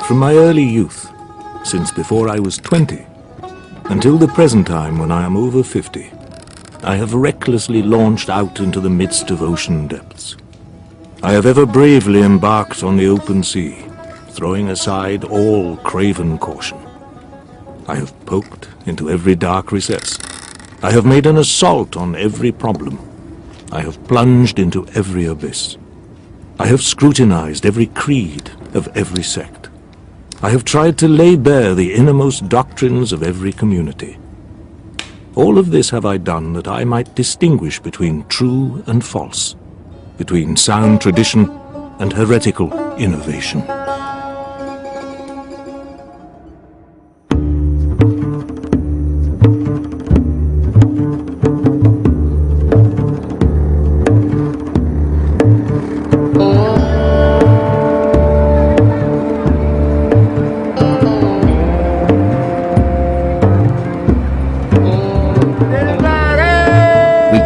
From my early youth, since before I was 20, until the present time when I am over 50, I have recklessly launched out into the midst of ocean depths. I have ever bravely embarked on the open sea, throwing aside all craven caution. I have poked into every dark recess. I have made an assault on every problem. I have plunged into every abyss. I have scrutinized every creed of every sect. I have tried to lay bare the innermost doctrines of every community. All of this have I done that I might distinguish between true and false, between sound tradition and heretical innovation.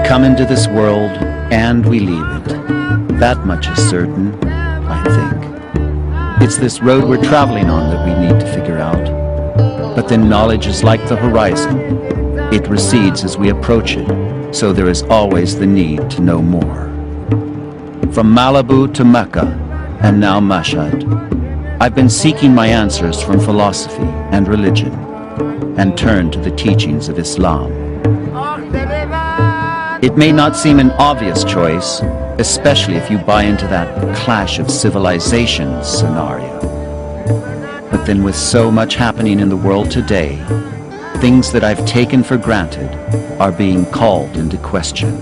Come into this world and we leave it. That much is certain, I think. It's this road we're traveling on that we need to figure out. But then knowledge is like the horizon. It recedes as we approach it, so there is always the need to know more. From Malibu to Mecca, and now Mashhad, I've been seeking my answers from philosophy and religion, and turned to the teachings of Islam. It may not seem an obvious choice, especially if you buy into that clash of civilizations scenario. But then with so much happening in the world today, things that I've taken for granted are being called into question.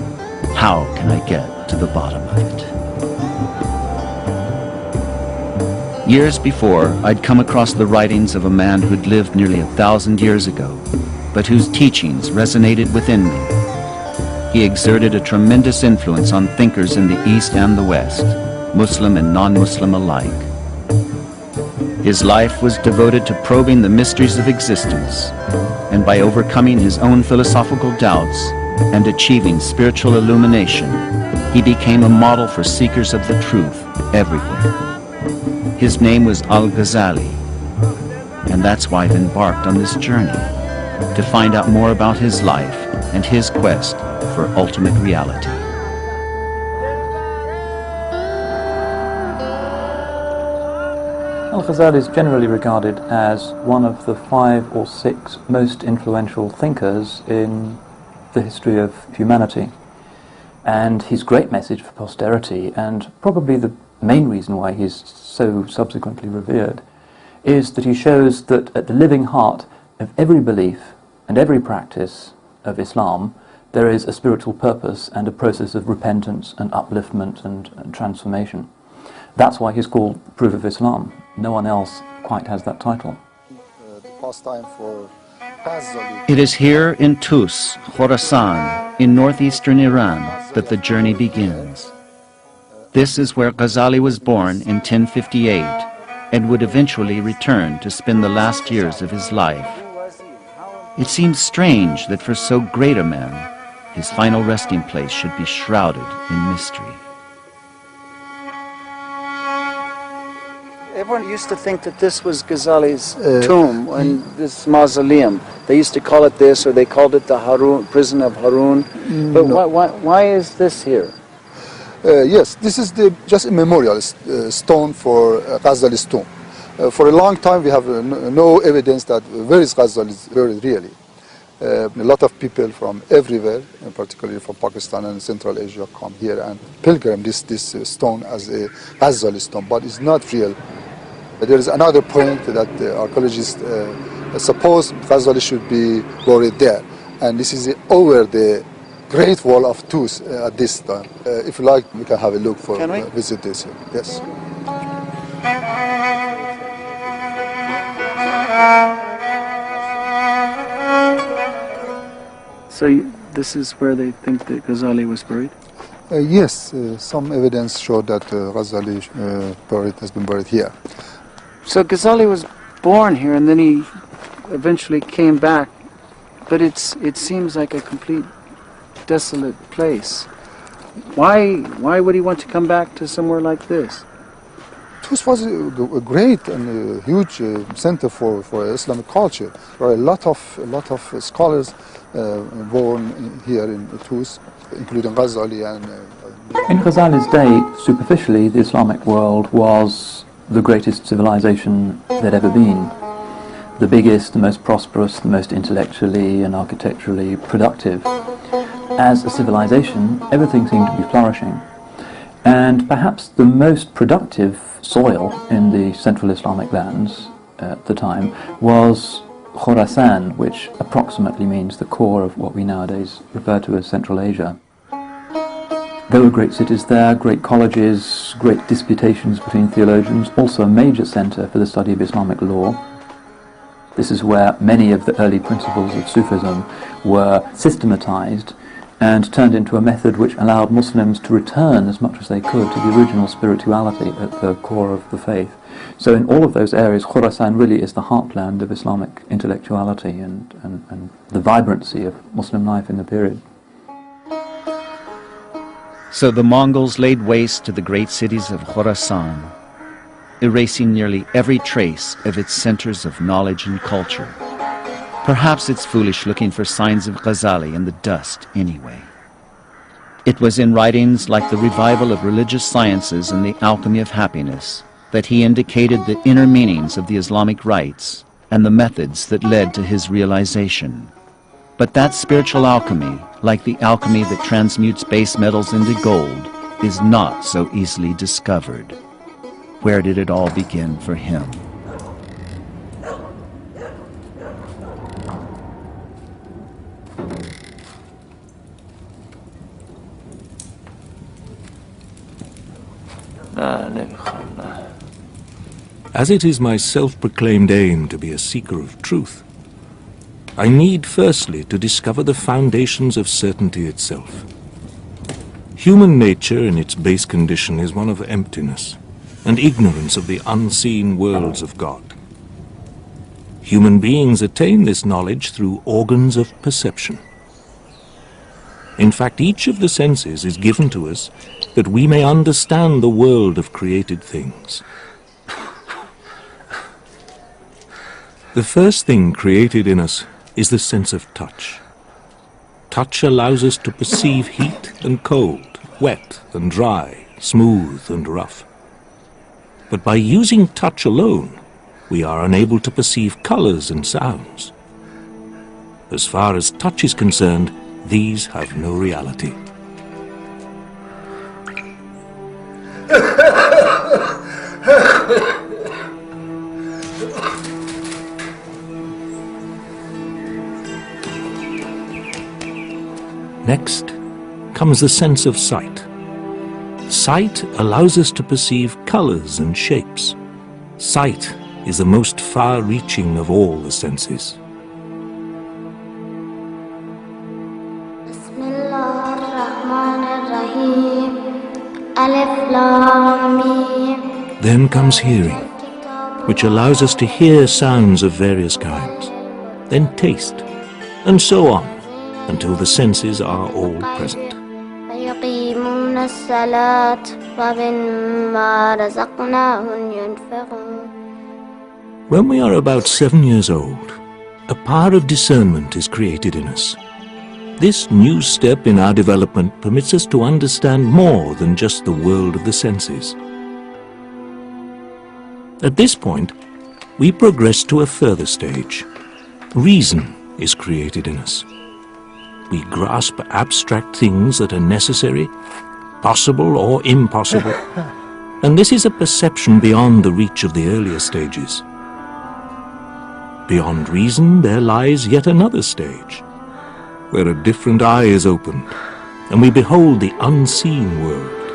How can I get to the bottom of it? Years before, I'd come across the writings of a man who'd lived nearly 1,000 years ago, but whose teachings resonated within me. He exerted a tremendous influence on thinkers in the East and the West, Muslim and non-Muslim alike. His life was devoted to probing the mysteries of existence, and by overcoming his own philosophical doubts and achieving spiritual illumination, he became a model for seekers of the truth everywhere. His name was Al-Ghazali, and that's why I've embarked on this journey, to find out more about his life and his quest for ultimate reality. Al-Ghazali is generally regarded as one of the 5 or 6 most influential thinkers in the history of humanity. And his great message for posterity, and probably the main reason why he's so subsequently revered, is that he shows that at the living heart of every belief and every practice of Islam, there is a spiritual purpose and a process of repentance and upliftment and transformation. That's why he's called Proof of Islam. No one else quite has that title. It is here in Tus, Khorasan, in northeastern Iran, that the journey begins. This is where Ghazali was born in 1058 and would eventually return to spend the last years of his life. It seems strange that for so great a man, his final resting place should be shrouded in mystery. Everyone used to think that this was Ghazali's tomb and this mausoleum. They used to call it this, or they called it the Harun, prison of Harun. But No. why is this here? Yes, this is just a memorial stone for Ghazali's tomb. For a long time we have no evidence that where is Ghazali buried really. A lot of people from everywhere, and particularly from Pakistan and Central Asia, come here and pilgrim this stone as a Ghazali stone, but it's not real There is another point that the archaeologists suppose Ghazali should be buried there, and this is over the Great Wall of Tus at this time. If you like, we can have a look for visit this. Yes. So this is where they think that Ghazali was buried? Yes, some evidence showed that Ghazali has been buried here. So Ghazali was born here, and then he eventually came back, but it seems like a complete desolate place. Why would he want to come back to somewhere like this? Tus was a great and a huge center for Islamic culture. There are a lot of scholars born here in Tus, including Ghazali and. In Ghazali's day, superficially, the Islamic world was the greatest civilization there'd ever been. The biggest, the most prosperous, the most intellectually and architecturally productive. As a civilization, everything seemed to be flourishing. And perhaps the most productive soil in the central Islamic lands at the time was Khorasan, which approximately means the core of what we nowadays refer to as Central Asia. There were great cities there, great colleges, great disputations between theologians, also a major center for the study of Islamic law. This is where many of the early principles of Sufism were systematized and turned into a method which allowed Muslims to return as much as they could to the original spirituality at the core of the faith. So in all of those areas, Khorasan really is the heartland of Islamic intellectuality and the vibrancy of Muslim life in the period. So the Mongols laid waste to the great cities of Khorasan, erasing nearly every trace of its centers of knowledge and culture. Perhaps it's foolish looking for signs of Ghazali in the dust anyway. It was in writings like the revival of religious sciences and the alchemy of happiness that he indicated the inner meanings of the Islamic rites and the methods that led to his realization. But that spiritual alchemy, like the alchemy that transmutes base metals into gold, is not so easily discovered. Where did it all begin for him? As it is my self-proclaimed aim to be a seeker of truth, I need firstly to discover the foundations of certainty itself. Human nature in its base condition is one of emptiness and ignorance of the unseen worlds of God. Human beings attain this knowledge through organs of perception. In fact, each of the senses is given to us that we may understand the world of created things. The first thing created in us is the sense of touch. Touch allows us to perceive heat and cold, wet and dry, smooth and rough. But by using touch alone, we are unable to perceive colors and sounds. As far as touch is concerned, these have no reality. Next comes the sense of sight. Sight allows us to perceive colors and shapes. Sight is the most far-reaching of all the senses. Then comes hearing, which allows us to hear sounds of various kinds, then taste, and so on, until the senses are all present. When we are about 7 years old, a power of discernment is created in us. This new step in our development permits us to understand more than just the world of the senses. At this point, we progress to a further stage. Reason is created in us. We grasp abstract things that are necessary, possible or impossible, And this is a perception beyond the reach of the earlier stages. Beyond reason, there lies yet another stage, where a different eye is opened, and we behold the unseen world,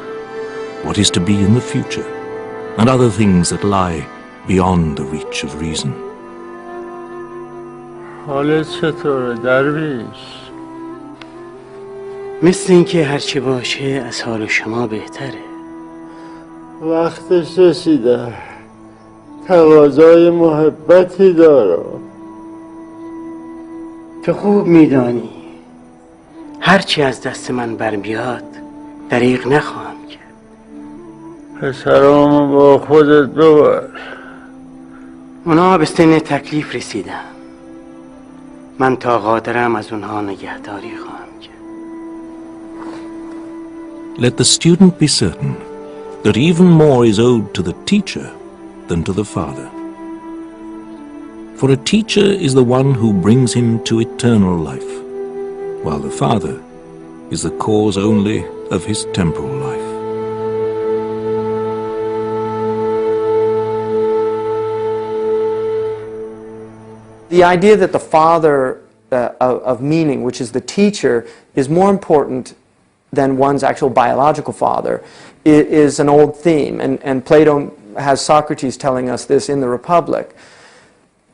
what is to be in the future, and other things that lie beyond the reach of reason. حالت چطوره درویش؟ مثل اینکه هرچی باشه از حال شما بهتره. وقتش رسیده، تقاضای محبتی دارم. تو خوب میدانی هرچی از دست من برمیاد دریغ نخواهم کرد. پسرامو با خودت ببر. اونا به سن تکلیف رسیدن. من تا قادرم از اونها نگهداری خواهم کرد. Let the student be certain that even more is owed to the teacher than to the father. For a teacher is the one who brings him to eternal life, while the father is the cause only of his temporal life. The idea that the father of meaning, which is the teacher, is more important than one's actual biological father is an old theme, and Plato has Socrates telling us this in the Republic.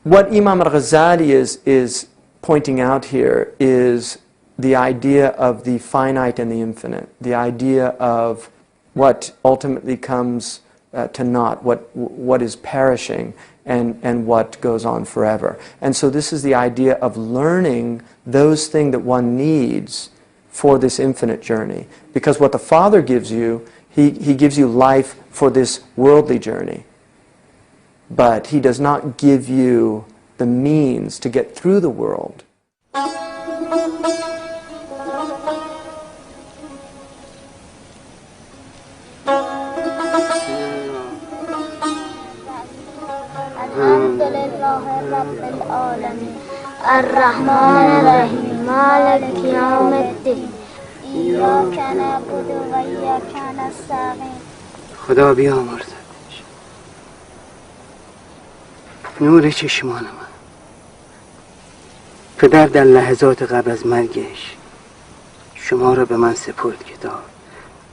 What Imam al-Ghazali is pointing out here is the idea of the finite and the infinite, the idea of what ultimately comes to naught, what is perishing, and what goes on forever. And so this is the idea of learning those things that one needs for this infinite journey. Because what the Father gives you, He gives you life for this worldly journey. But He does not give you the means to get through the world. الرحمن الرحیم مالک یوم الدین ایاک نعبد و ایاک نستعین. خدا بیامرزدش نور چشمان من. پدر در لحظات قبل از مرگش شما را به من سپرد که تا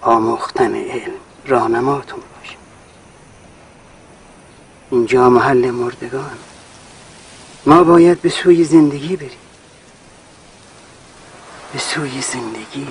آموختن علم راهنماتون باشه. اینجا محل مردگان، ما باید به سوی زندگی بریم، به سوی زندگی.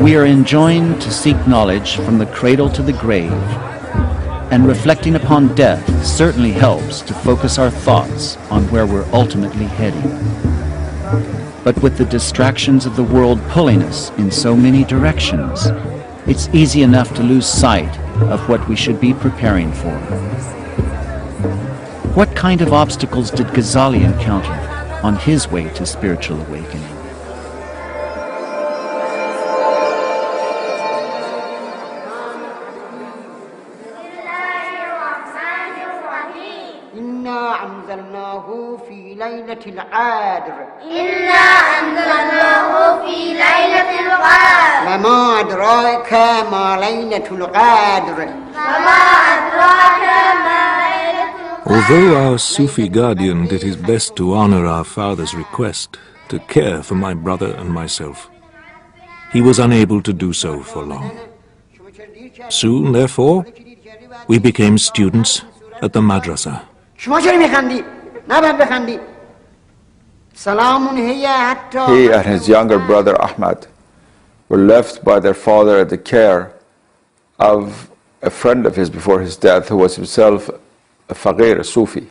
We are enjoined to seek knowledge from the cradle to the grave, and reflecting upon death certainly helps to focus our thoughts on where we're ultimately heading. But with the distractions of the world pulling us in so many directions, it's easy enough to lose sight of what we should be preparing for. What kind of obstacles did Ghazali encounter on his way to spiritual awakening? القدر إنا أنزلناه في ليلة القدر وما أدراك ما ليلة القدر وما أدراك ما ليلة القدر. Although our Sufi guardian did his best to honor our father's request to care for my brother and myself, he was unable to do so for long. Soon, therefore, we became students at the madrasa. He and his younger brother Ahmad were left by their father at the care of a friend of his before his death, who was himself a faqir, a Sufi.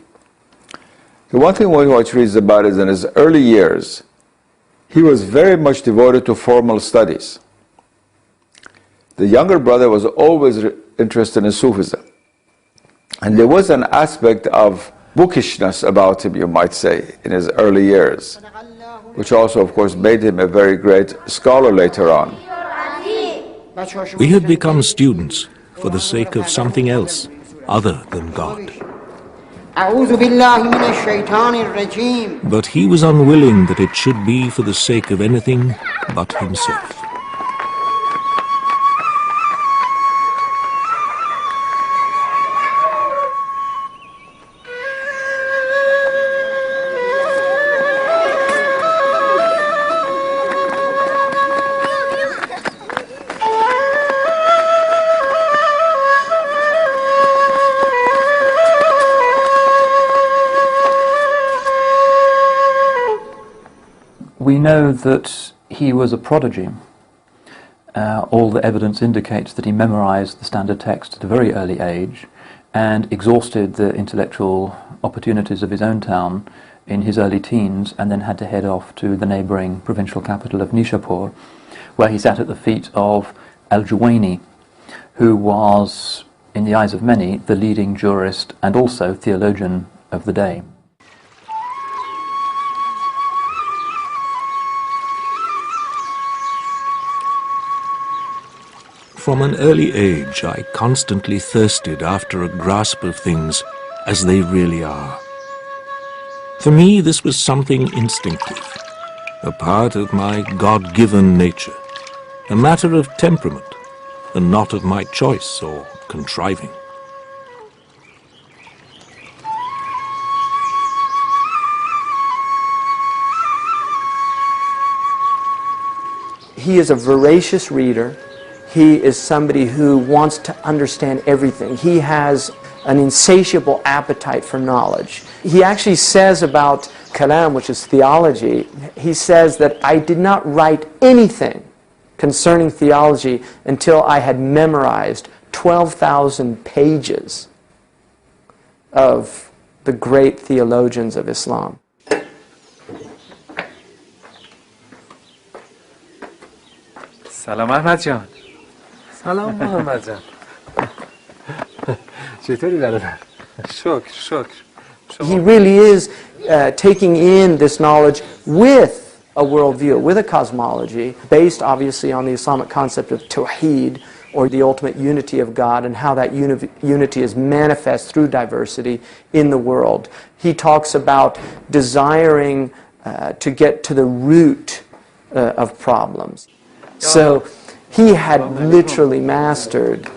The one thing one watch reads about is in his early years, he was very much devoted to formal studies. The younger brother was always interested in Sufism. And there was an aspect of bookishness about him, you might say, in his early years, which also, of course, made him a very great scholar later on. We had become students for the sake of something else other than God. But he was unwilling that it should be for the sake of anything but himself. We know that he was a prodigy. All the evidence indicates that he memorized the standard text at a very early age and exhausted the intellectual opportunities of his own town in his early teens, and then had to head off to the neighboring provincial capital of Nishapur, where he sat at the feet of Al-Juwayni, who was, in the eyes of many, the leading jurist and also theologian of the day. From an early age, I constantly thirsted after a grasp of things as they really are. For me, this was something instinctive, a part of my God-given nature, a matter of temperament, and not of my choice or contriving. He is a voracious reader. He is somebody who wants to understand everything. He has an insatiable appetite for knowledge. He actually says about kalam, which is theology, he says that I did not write anything concerning theology until I had memorized 12,000 pages of the great theologians of Islam. سلام احمد جان. سلام محمد جان. چطوری برادر؟ شکر. He really is taking in this knowledge with a worldview, with a cosmology, based obviously on the Islamic concept of tawheed, or the ultimate unity of God, and how that unity is manifest through diversity in the world. He talks about desiring to get to the root of problems. So he had literally mastered,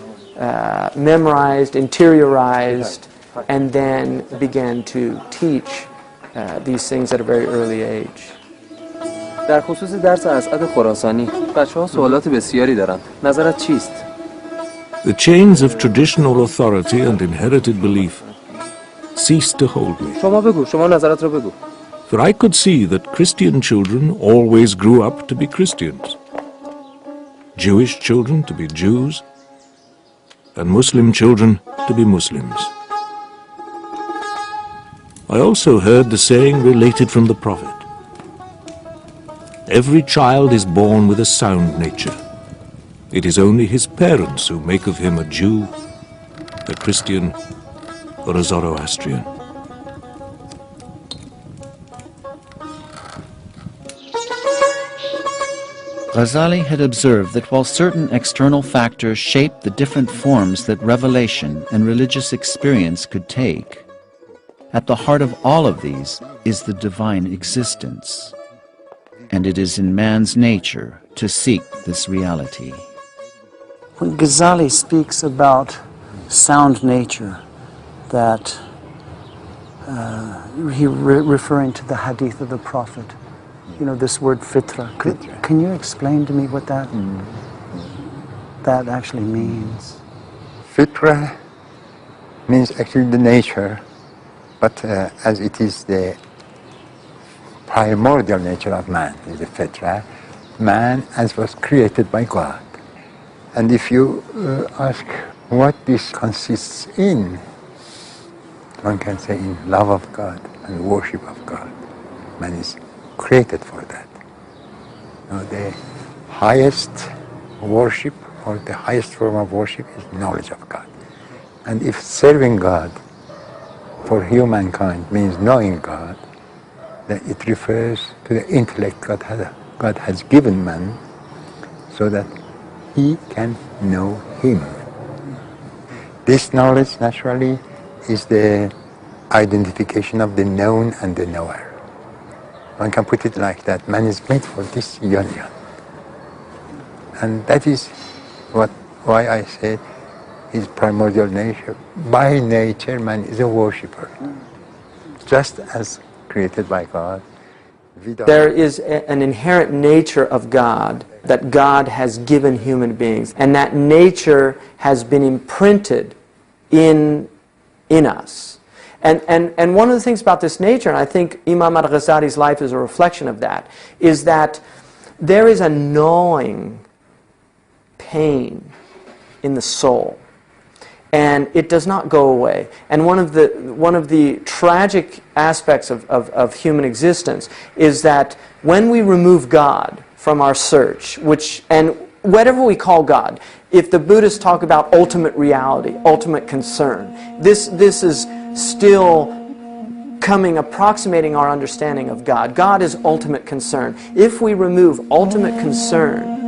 memorized, interiorized, and then began to teach these things at a very early age. در خصوص درس اسعد خراسانی بچه‌ها سوالات بسیاری دارن. نظرت چیست؟ The chains of traditional authority and inherited belief ceased to hold me. شما بگو، شما نظرت رو بگو. For I could see that Christian children always grew up to be Christians, Jewish children to be Jews, and Muslim children to be Muslims. I also heard the saying related from the Prophet: every child is born with a sound nature. It is only his parents who make of him a Jew, a Christian, or a Zoroastrian. Ghazali had observed that while certain external factors shaped the different forms that revelation and religious experience could take, at the heart of all of these is the divine existence, and it is in man's nature to seek this reality. When Ghazali speaks about sound nature, that referring to the hadith of the Prophet, you know, this word fitra. Can you explain to me what that actually means? Fitra means actually the nature, but as it is the primordial nature of man, is the fitra, man as was created by God. And if you ask what this consists in, one can say in love of God and worship of God. Man is created for that. The highest worship or the highest form of worship is knowledge of God. And if serving God for humankind means knowing God, then it refers to the intellect God has given man so that he can know him. This knowledge naturally is the identification of the known and the knower. One can put it like that. Man is made for this union. And that is why I said his primordial nature. By nature, man is a worshipper. Just as created by God. There is an inherent nature of God that God has given human beings. And that nature has been imprinted in us. And one of the things about this nature, and I think Imam al-Ghazali's life is a reflection of that, is that there is a gnawing pain in the soul. And it does not go away. And one of the tragic aspects of human existence is that when we remove God from our search, and whatever we call God, if the Buddhists talk about ultimate reality, ultimate concern, this is still approximating our understanding of God. God is ultimate concern. If we remove ultimate concern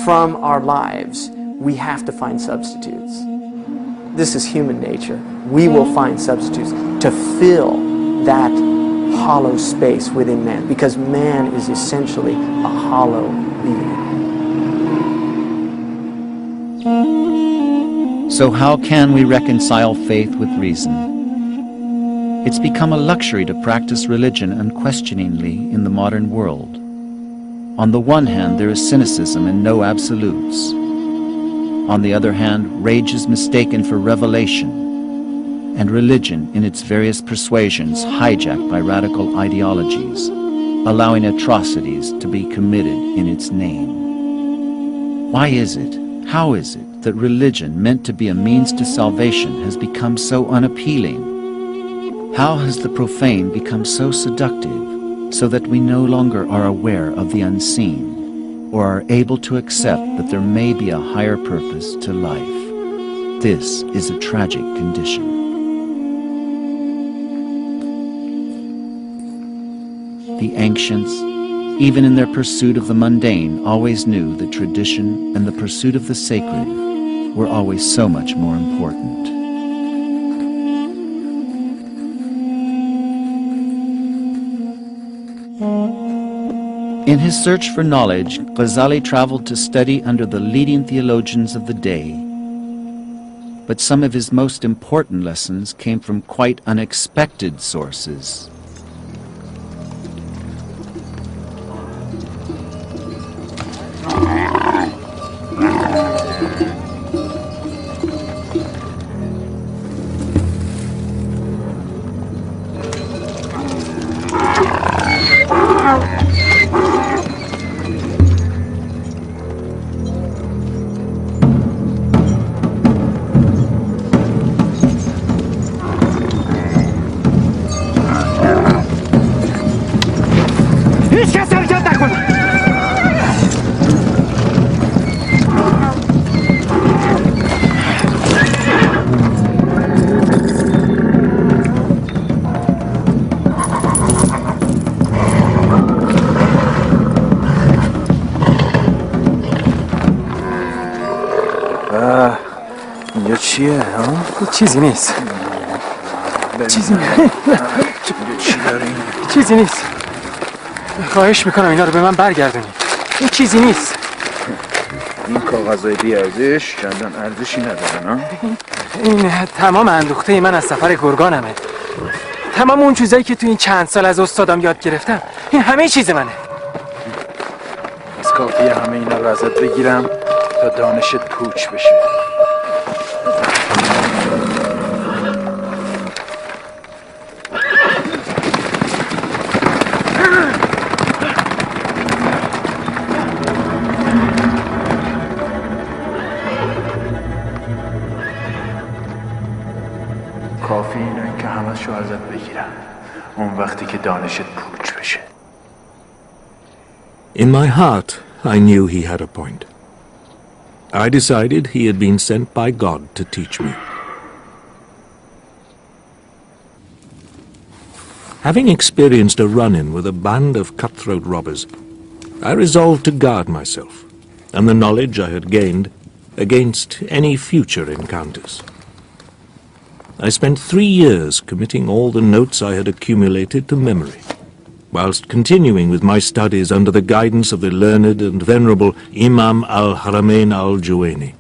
from our lives, we have to find substitutes. This is human nature. We will find substitutes to fill that hollow space within man, because man is essentially a hollow being. So how can we reconcile faith with reason? It's become a luxury to practice religion unquestioningly in the modern world. On the one hand, there is cynicism and no absolutes. On the other hand, rage is mistaken for revelation, and religion in its various persuasions hijacked by radical ideologies, allowing atrocities to be committed in its name. Why is it, how is it, that religion meant to be a means to salvation has become so unappealing? How has the profane become so seductive, so that we no longer are aware of the unseen, or are able to accept that there may be a higher purpose to life? This is a tragic condition. The ancients, even in their pursuit of the mundane, always knew that tradition and the pursuit of the sacred were always so much more important. In his search for knowledge, Ghazali traveled to study under the leading theologians of the day. But some of his most important lessons came from quite unexpected sources. اینجا چیه ها؟ چیزی نیست. چیزی نیست. چی داریم؟ چیزی نیست. خواهش میکنم اینا رو به من برگردونید. این چیزی نیست. این کاغذهای بی‌ارزش چندان ارزشی ندارن ها؟ این تمام اندوخته من از سفر گرگانمه. تمام اون چیزایی که تو این چند سال از استادم یاد گرفتم، این همه چیز منه. از کافیه همه اینا رو ازت بگیرم تا دانشت پوچ بشه. کافی اینه که همشو ازت بگیرم اون وقتی که دانشت پوچ بشه. In my heart, I knew he had a point. I decided he had been sent by God to teach me. Having experienced a run-in with a band of cutthroat robbers, I resolved to guard myself and the knowledge I had gained against any future encounters. I spent 3 years committing all the notes I had accumulated to memory, whilst continuing with my studies under the guidance of the learned and venerable Imam al-Haramain al-Juwayni.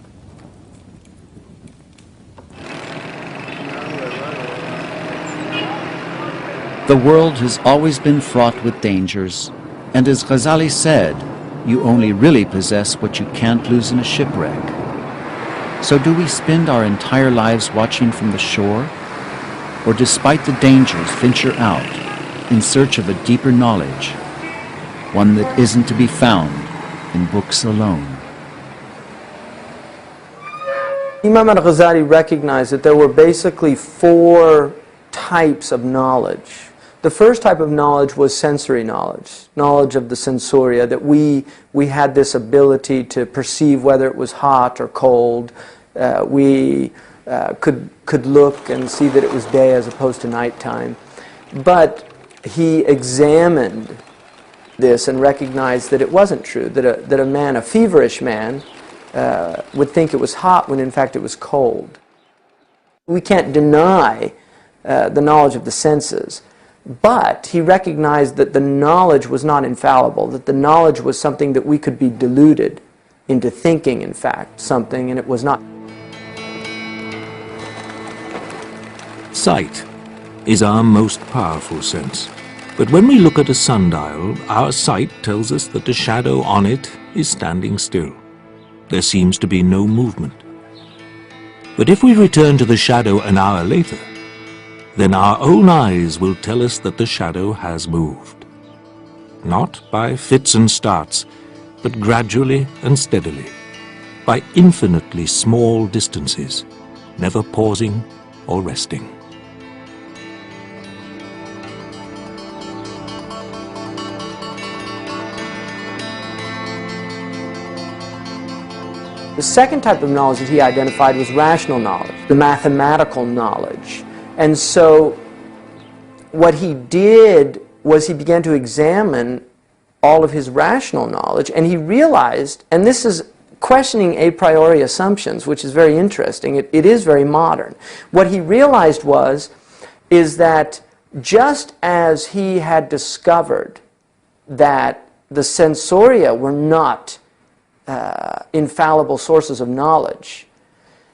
The world has always been fraught with dangers, and as Ghazali said, you only really possess what you can't lose in a shipwreck. So do we spend our entire lives watching from the shore, or despite the dangers venture out in search of a deeper knowledge, one that isn't to be found in books alone? Imam al-Ghazali recognized that there were basically 4 types of knowledge. The first type of knowledge was sensory knowledge, knowledge of the sensoria, that we had this ability to perceive whether it was hot or cold. We could look and see that it was day as opposed to nighttime. But he examined this and recognized that it wasn't true, that a man, a feverish man, would think it was hot when in fact it was cold. We can't deny the knowledge of the senses, but he recognized that the knowledge was not infallible, that the knowledge was something that we could be deluded into thinking, in fact, something, and it was not. Sight is our most powerful sense. But when we look at a sundial, our sight tells us that the shadow on it is standing still. There seems to be no movement. But if we return to the shadow an hour later, then our own eyes will tell us that the shadow has moved. Not by fits and starts, but gradually and steadily, by infinitely small distances, never pausing or resting. The second type of knowledge that he identified was rational knowledge, the mathematical knowledge. And so what he did was he began to examine all of his rational knowledge, and he realized, and this is questioning a priori assumptions, which is very interesting, it is very modern. What he realized is that just as he had discovered that the sensoria were not infallible sources of knowledge,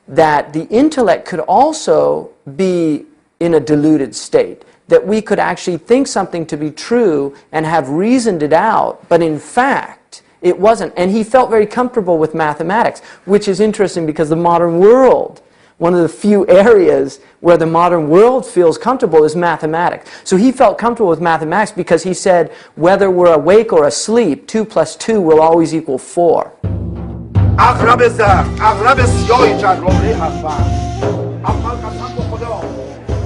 that the intellect could also be in a deluded state, that we could actually think something to be true and have reasoned it out, but in fact it wasn't. And he felt very comfortable with mathematics, which is interesting because the modern world, one of the few areas where the modern world feels comfortable is mathematics. So he felt comfortable with mathematics because he said, whether we're awake or asleep, 2 + 2 will always equal 4. اغرب زخم اغرب سیاه جراحی حقا اول قسم به خدا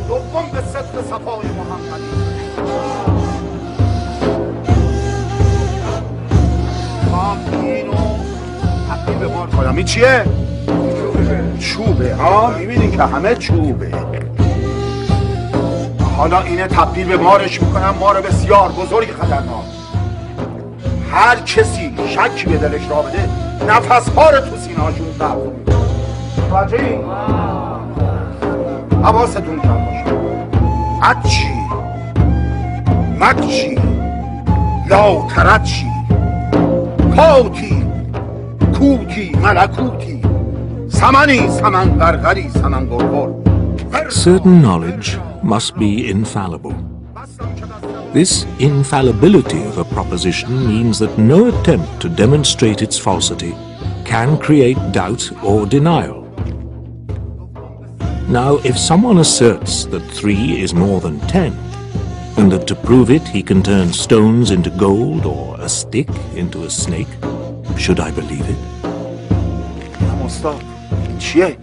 دوم به صدق صفای محمدی خواهم اینو تبدیل به مار کنم. این چیه؟ چوبه ها، میبینی که همه چوبه. حالا اینه تبدیل به مارش میکنم، مار بسیار بزرگ خطرناک. هر کسی شکی به دلش را بده نفس‌ها رو تو سینه‌هاشون قبض می‌کنه. راجعی حواستون جمع باشه. عطشی مکشی لا ترچی کاتی کوتی ملکوتی سمنی سمن غرغری سمن گرگر. Certain knowledge must be infallible. This infallibility of a proposition means that no attempt to demonstrate its falsity can create doubt or denial. Now, if someone asserts that 3 is more than 10, and that to prove it he can turn stones into gold or a stick into a snake, should I believe it? استاد چیه؟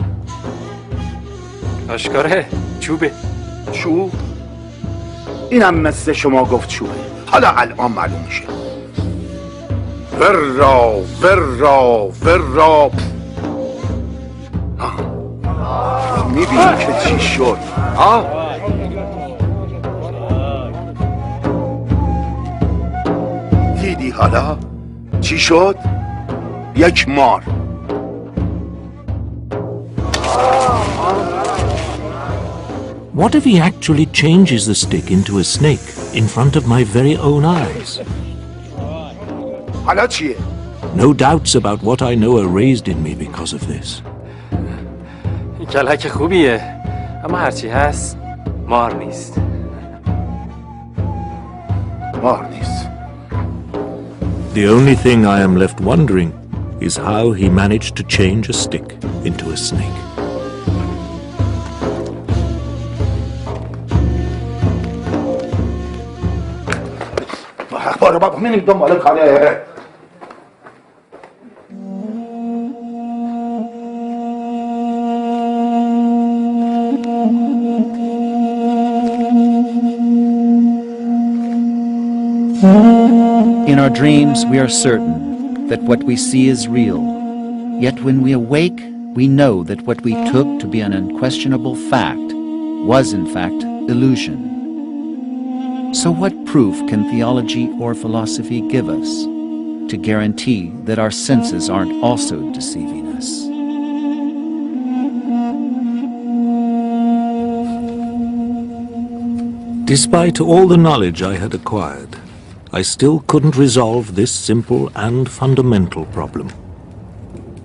آشکاره چوبه. چوب؟ اینم مثل شما گفت چوبه. حالا الان معلوم میشه. ورا ورا ورا. میبینی که چی شد؟ دیدی حالا چی شد؟ یک مار. What if he actually changes the stick into a snake in front of my very own eyes? حالا چیه؟ No doubts about what I know are raised in me because of this. این کلک خوبیه، اما هرچی هست مار نیست. مار نیست. The only thing I am left wondering is how he managed to change a stick into a snake. برو بابا میریم دنبال کاره. In our dreams, we are certain that what we see is real. Yet when we awake, we know that what we took to be an unquestionable fact was in fact illusion. So what proof can theology or philosophy give us to guarantee that our senses aren't also deceiving us? Despite all the knowledge I had acquired, I still couldn't resolve this simple and fundamental problem.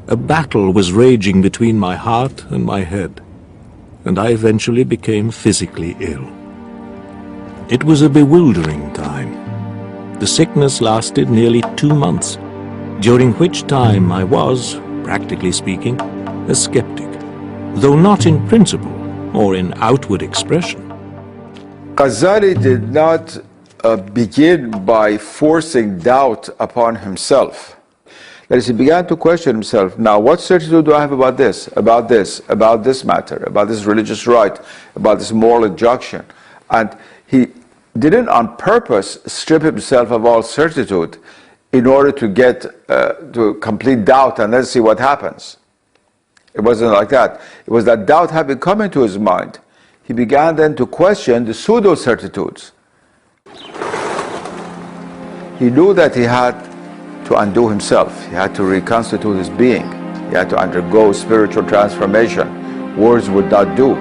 A battle was raging between my heart and my head, and I eventually became physically ill. It was a bewildering time. The sickness lasted nearly 2 months, during which time I was, practically speaking, a skeptic, though not in principle or in outward expression. Ghazali did not begin by forcing doubt upon himself. That is, he began to question himself, now what certitude do I have about this, about this matter, about this religious right, about this moral injunction? And he didn't on purpose strip himself of all certitude in order to get to complete doubt and then see what happens. It wasn't like that. It was that doubt having come into his mind, he began then to question the pseudo-certitudes. He knew that he had to undo himself. He had to reconstitute his being. He had to undergo spiritual transformation. Words would not do.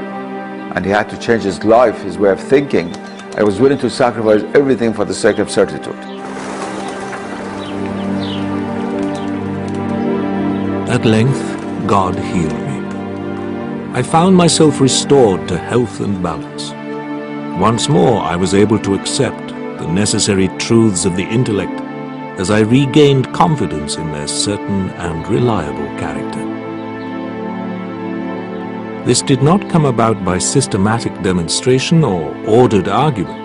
And he had to change his life, his way of thinking. I was willing to sacrifice everything for the sake of certitude. At length, God healed me. I found myself restored to health and balance. Once more, I was able to accept the necessary truths of the intellect as I regained confidence in their certain and reliable character. This did not come about by systematic demonstration or ordered argument,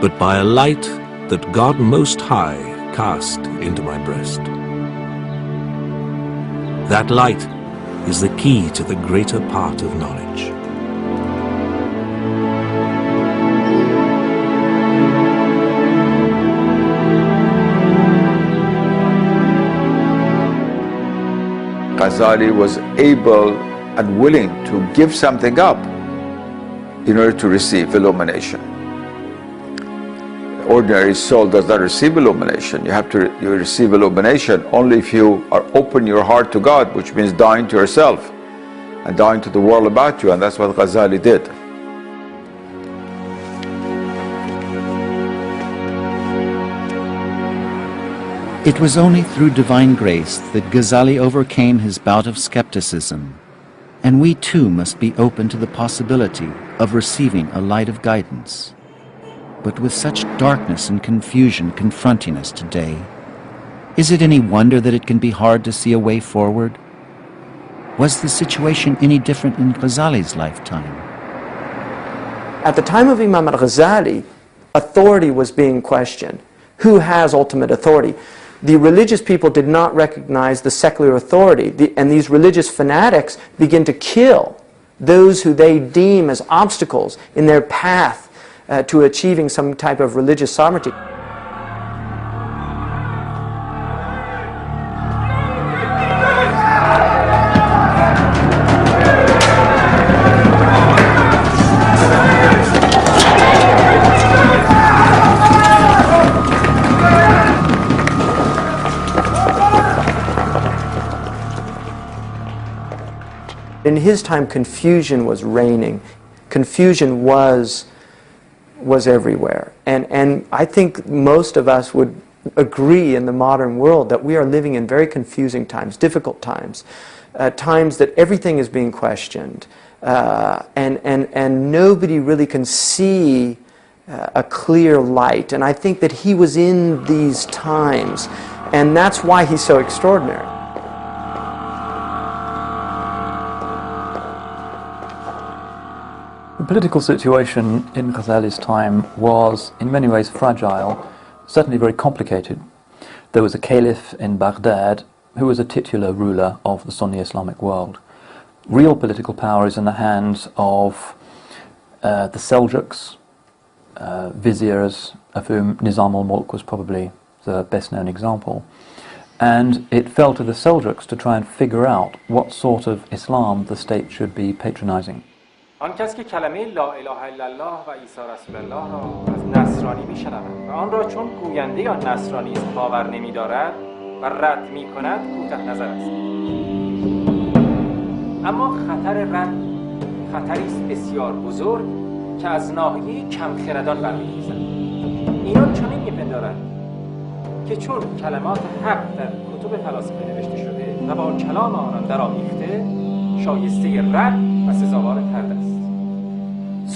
but by a light that God Most High cast into my breast. That light is the key to the greater part of knowledge. Ghazali was able and willing to give something up in order to receive illumination. The ordinary soul does not receive illumination. You receive illumination only if you are open your heart to God, which means dying to yourself and dying to the world about you, and that's what Ghazali did. It was only through divine grace that Ghazali overcame his bout of skepticism, and we too must be open to the possibility of receiving a light of guidance. But with such darkness and confusion confronting us today, is it any wonder that it can be hard to see a way forward? Was the situation any different in Ghazali's lifetime? At the time of Imam al-Ghazali, authority was being questioned. Who has ultimate authority? The religious people did not recognize the secular authority, and these religious fanatics begin to kill those who they deem as obstacles in their path to achieving some type of religious sovereignty. In his time, confusion was reigning. Confusion was everywhere. And I think most of us would agree in the modern world that we are living in very confusing times, difficult times, times that everything is being questioned, and nobody really can see a clear light. And I think that he was in these times, and that's why he's so extraordinary. The political situation in Ghazali's time was in many ways fragile, certainly very complicated. There was a caliph in Baghdad who was a titular ruler of the Sunni Islamic world. Real political power is in the hands of the Seljuks, viziers, of whom Nizam al-Mulk was probably the best known example. And it fell to the Seljuks to try and figure out what sort of Islam the state should be patronizing. آن کس که کلمه لا اله الا الله و عیسی رسول الله را از نصرانی میشنود و آن را چون گوینده یا نصرانی است باور نمی‌دارد و رد می‌کند کوته نظر است. اما خطر رد خطری است بسیار بزرگ که از ناحیه کمخردان برمی‌خیزد. اینا چنین می‌پندارند که چون کلمات حق در کتب فلاسفه نوشته شده و با کلام آنان درآمیخته شایسته رد و سزاوار طرد است.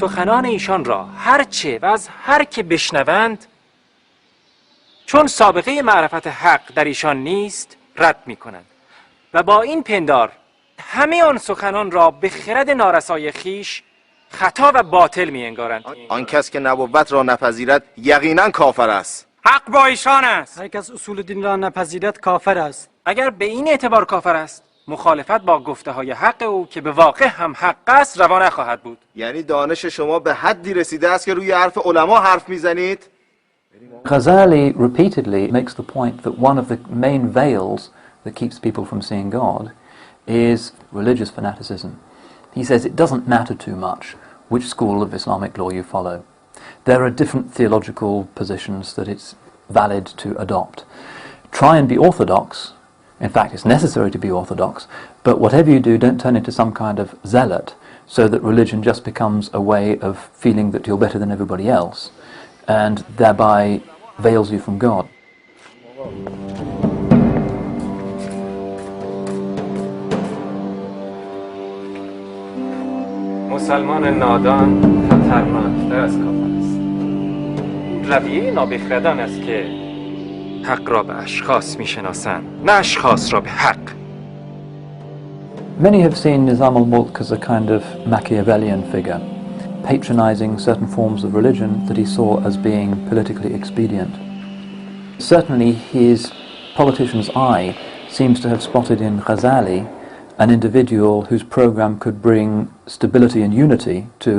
سخنان ایشان را هرچه و از هر که بشنوند چون سابقه معرفت حق در ایشان نیست رد می کنند و با این پندار همه آن سخنان را به خرد نارسای خیش خطا و باطل می انگارند. آن کس که نبوت را نپذیرد یقینا کافر است. حق با ایشان است. هر کس اصول دین را نپذیرد کافر است. اگر به این اعتبار کافر است مخالفت با گفته های حق او که به واقع هم حق است روا نخواهد بود. یعنی دانش شما به حدی رسیده است که روی حرف علما حرف میزنید؟ Ghazali repeatedly makes the point that one of the main veils that keeps people from seeing God is religious fanaticism. He says it doesn't matter too much which school of Islamic law you follow. There are different theological positions that it's valid to adopt. Try and be orthodox. In fact, it's necessary to be orthodox, but whatever you do, don't turn into some kind of zealot so that religion just becomes a way of feeling that you're better than everybody else and thereby veils you from God. مسلمان نادان خطرمندتر از کافر است. رویه نابخردان است که حق را به اشخاص میشناسند نه اشخاص را به حق. Many have seen Nizam al-Mulk as a kind of Machiavellian figure, patronizing certain forms of religion that he saw as being politically expedient. Certainly his politician's eye seems to have spotted in Ghazali an individual whose program could bring stability and unity to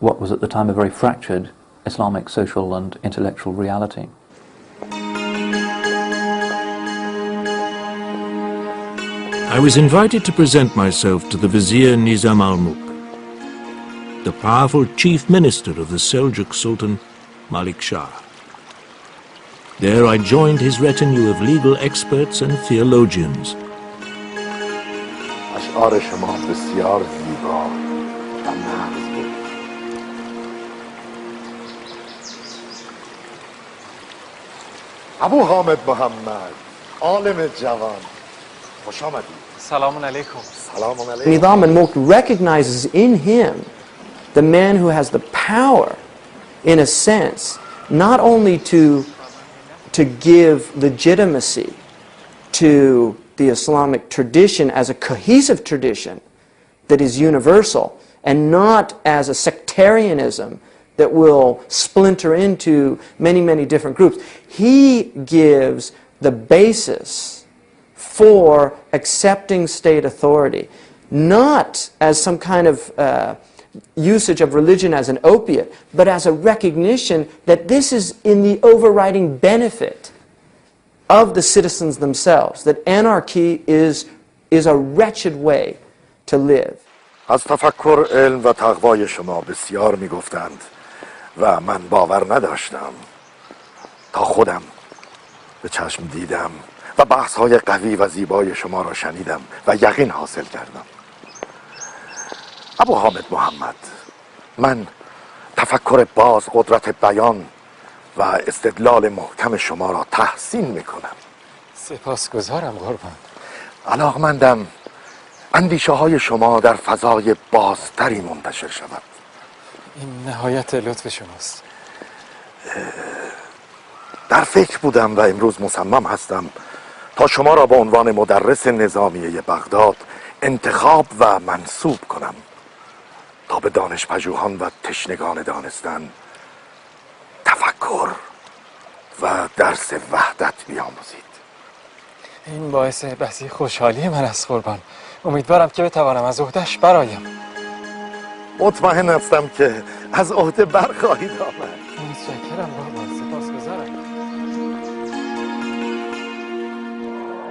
what was at the time a very fractured Islamic social and intellectual reality. I was invited to present myself to the Vizier Nizam al-Mulk, the powerful chief minister of the Seljuk Sultan Malik Shah. There I joined his retinue of legal experts and theologians. اشعار شما بسیار زیبا و نغز بود. ابو حامد محمد عالم جوان خوش آمدید. سلام علیکم. سلام علیکم. Nizam al-Mulk recognizes in him the man who has the power, in a sense, not only to give legitimacy to the Islamic tradition as a cohesive tradition that is universal and not as a sectarianism that will splinter into many, many different groups. He gives the basis for accepting state authority, not as some kind of usage of religion as an opiate, but as a recognition that this is in the overriding benefit of the citizens themselves, that anarchy is a wretched way to live. از تفکر علم و تقوای شما بسیار میگفتند و من باور نداشتم تا خودم به چشم دیدم و بحث‌های قوی و زیبای شما را شنیدم و یقین حاصل کردم. ابو حامد محمد، من تفکر باز، قدرت بیان و استدلال محکم شما را تحسین میکنم. سپاسگزارم قربان. علاقمندم اندیشه های شما در فضای بازتری منتشر شود. این نهایت لطف شماست. در فکر بودم و امروز مصمم هستم تا شما را به عنوان مدرس نظامیه بغداد انتخاب و منصوب کنم تا به دانشپژوهان و تشنگان دانستن تفکر و درس وحدت بیاموزید. این باعث بسی خوشحالی من است قربان. امیدوارم که بتوانم از عهده‌اش برآیم. مطمئن هستم که از عهده برخواهید آمد. متشکرم قربان، سپاسگزارم.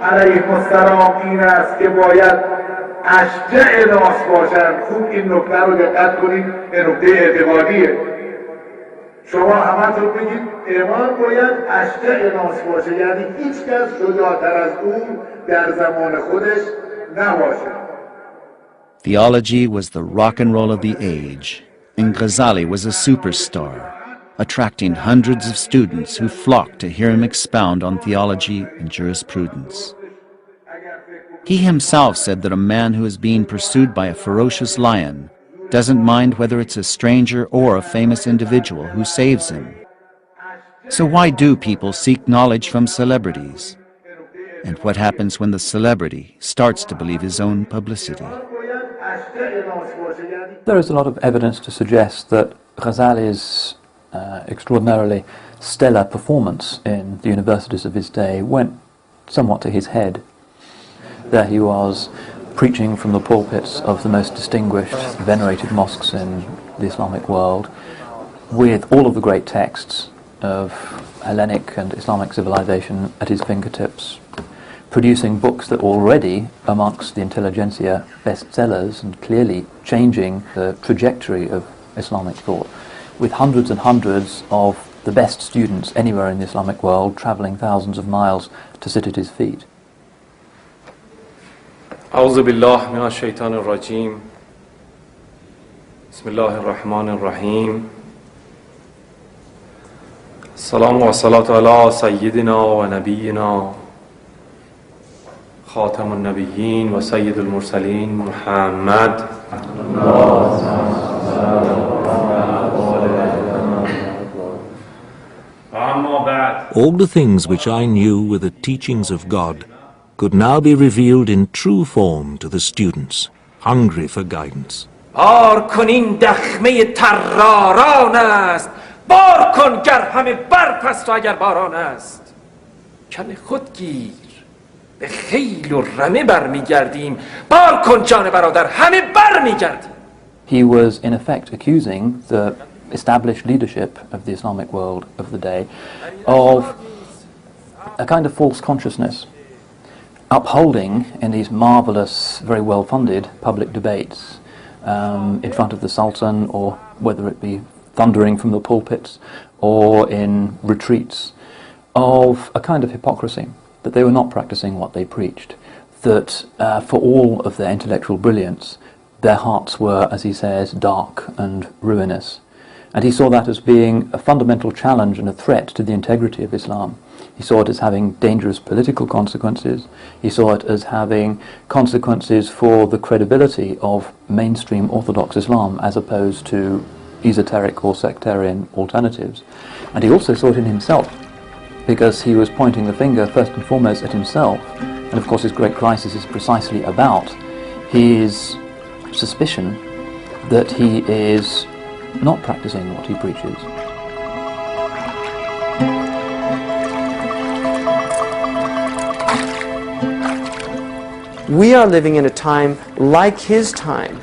علیه السلام این است که باید اشجع ناس باشند. خوب این نکته رو دقت کنید، این نکته اعتقادیه. شما همتون بگید امام باید اشجع ناس باشه، یعنی هیچ کس شجاعتر از اون در زمان خودش نباشه. Theology was the rock and roll of the age, and Ghazali was a superstar, attracting hundreds of students who flocked to hear him expound on theology and jurisprudence. He himself said that a man who is being pursued by a ferocious lion doesn't mind whether it's a stranger or a famous individual who saves him. So why do people seek knowledge from celebrities? And what happens when the celebrity starts to believe his own publicity? There is a lot of evidence to suggest that Ghazali's extraordinarily stellar performance in the universities of his day went somewhat to his head. There he was, preaching from the pulpits of the most distinguished, venerated mosques in the Islamic world, with all of the great texts of Hellenic and Islamic civilization at his fingertips, producing books that were already amongst the intelligentsia bestsellers and clearly changing the trajectory of Islamic thought, with hundreds and hundreds of the best students anywhere in the Islamic world travelling thousands of miles to sit at his feet. أعوذ بالله من الشيطان الرجيم بسم الله الرحمن الرحيم السلام والصلاة على سيدنا ونبينا خاتم النبيين وسيد المرسلين محمد. All the things which I knew were the teachings of God could now be revealed in true form to the students, hungry for guidance. بار کن این دخمه طراران است، بار کن گر همه برپست و اگر باران است. کل خود گیر به خیل و رمه برمیگردیم، بار کن جان برادر همه برمیگردیم. He was in effect accusing the established leadership of the Islamic world of the day of a kind of false consciousness, upholding in these marvellous, very well-funded public debates in front of the Sultan, or whether it be thundering from the pulpits or in retreats, of a kind of hypocrisy, that they were not practicing what they preached, that for all of their intellectual brilliance, their hearts were, as he says, dark and ruinous. And he saw that as being a fundamental challenge and a threat to the integrity of Islam. He saw it as having dangerous political consequences. He saw it as having consequences for the credibility of mainstream Orthodox Islam as opposed to esoteric or sectarian alternatives. And he also saw it in himself, because he was pointing the finger first and foremost at himself. And of course his great crisis is precisely about his suspicion that he is not practicing what he preaches. We are living in a time like his time,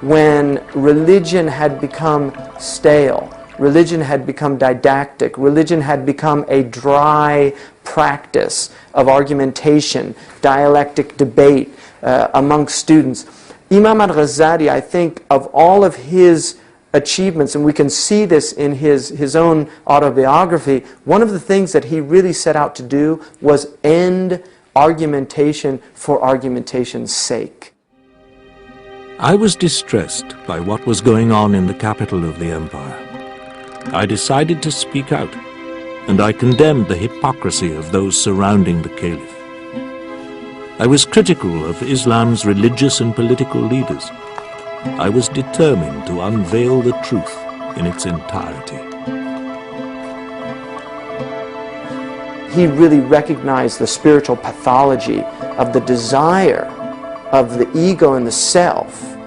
when religion had become stale, religion had become didactic, religion had become a dry practice of argumentation, dialectic debate amongst students. Imam al-Ghazali, I think, of all of his achievements, and we can see this in his own autobiography, one of the things that he really set out to do was end argumentation for argumentation's sake. I was distressed by what was going on in the capital of the empire. I decided to speak out, and I condemned the hypocrisy of those surrounding the caliph. I was critical of Islam's religious and political leaders. I was determined to unveil the truth in its entirety. He really recognized the spiritual pathology of the desire of the ego and the self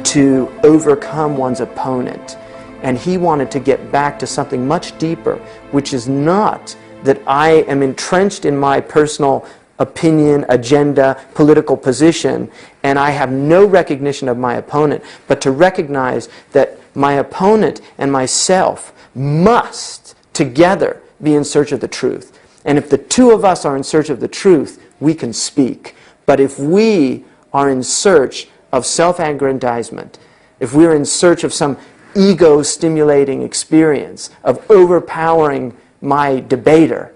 to overcome one's opponent. And he wanted to get back to something much deeper, which is not that I am entrenched in my personal opinion, agenda, political position, and I have no recognition of my opponent, but to recognize that my opponent and myself must together be in search of the truth. And if the two of us are in search of the truth, we can speak. But if we are in search of self-aggrandizement, if we're in search of some ego-stimulating experience of overpowering my debater,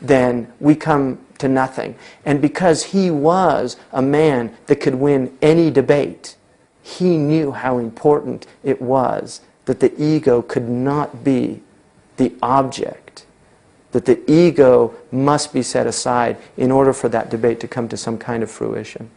then we come to nothing. And because he was a man that could win any debate, he knew how important it was that the ego could not be the object, that the ego must be set aside in order for that debate to come to some kind of fruition.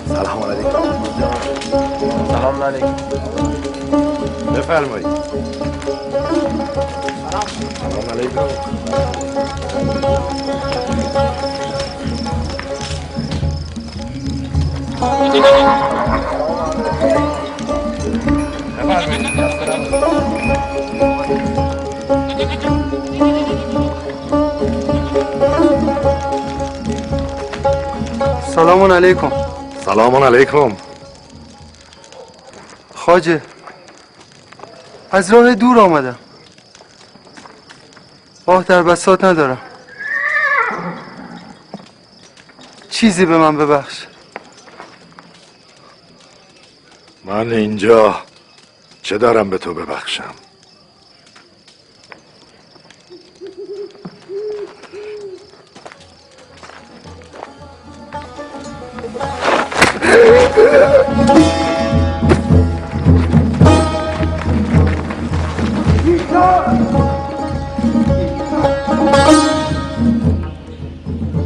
سلام علیکم. سلام علیکم. بفرمایید. سلام علیکم. سلام علیکم. سلام علیکم. خواجه از راه دور آمدم، راه در بساط ندارم، چیزی به من ببخش. من اینجا چه دارم به تو ببخشم؟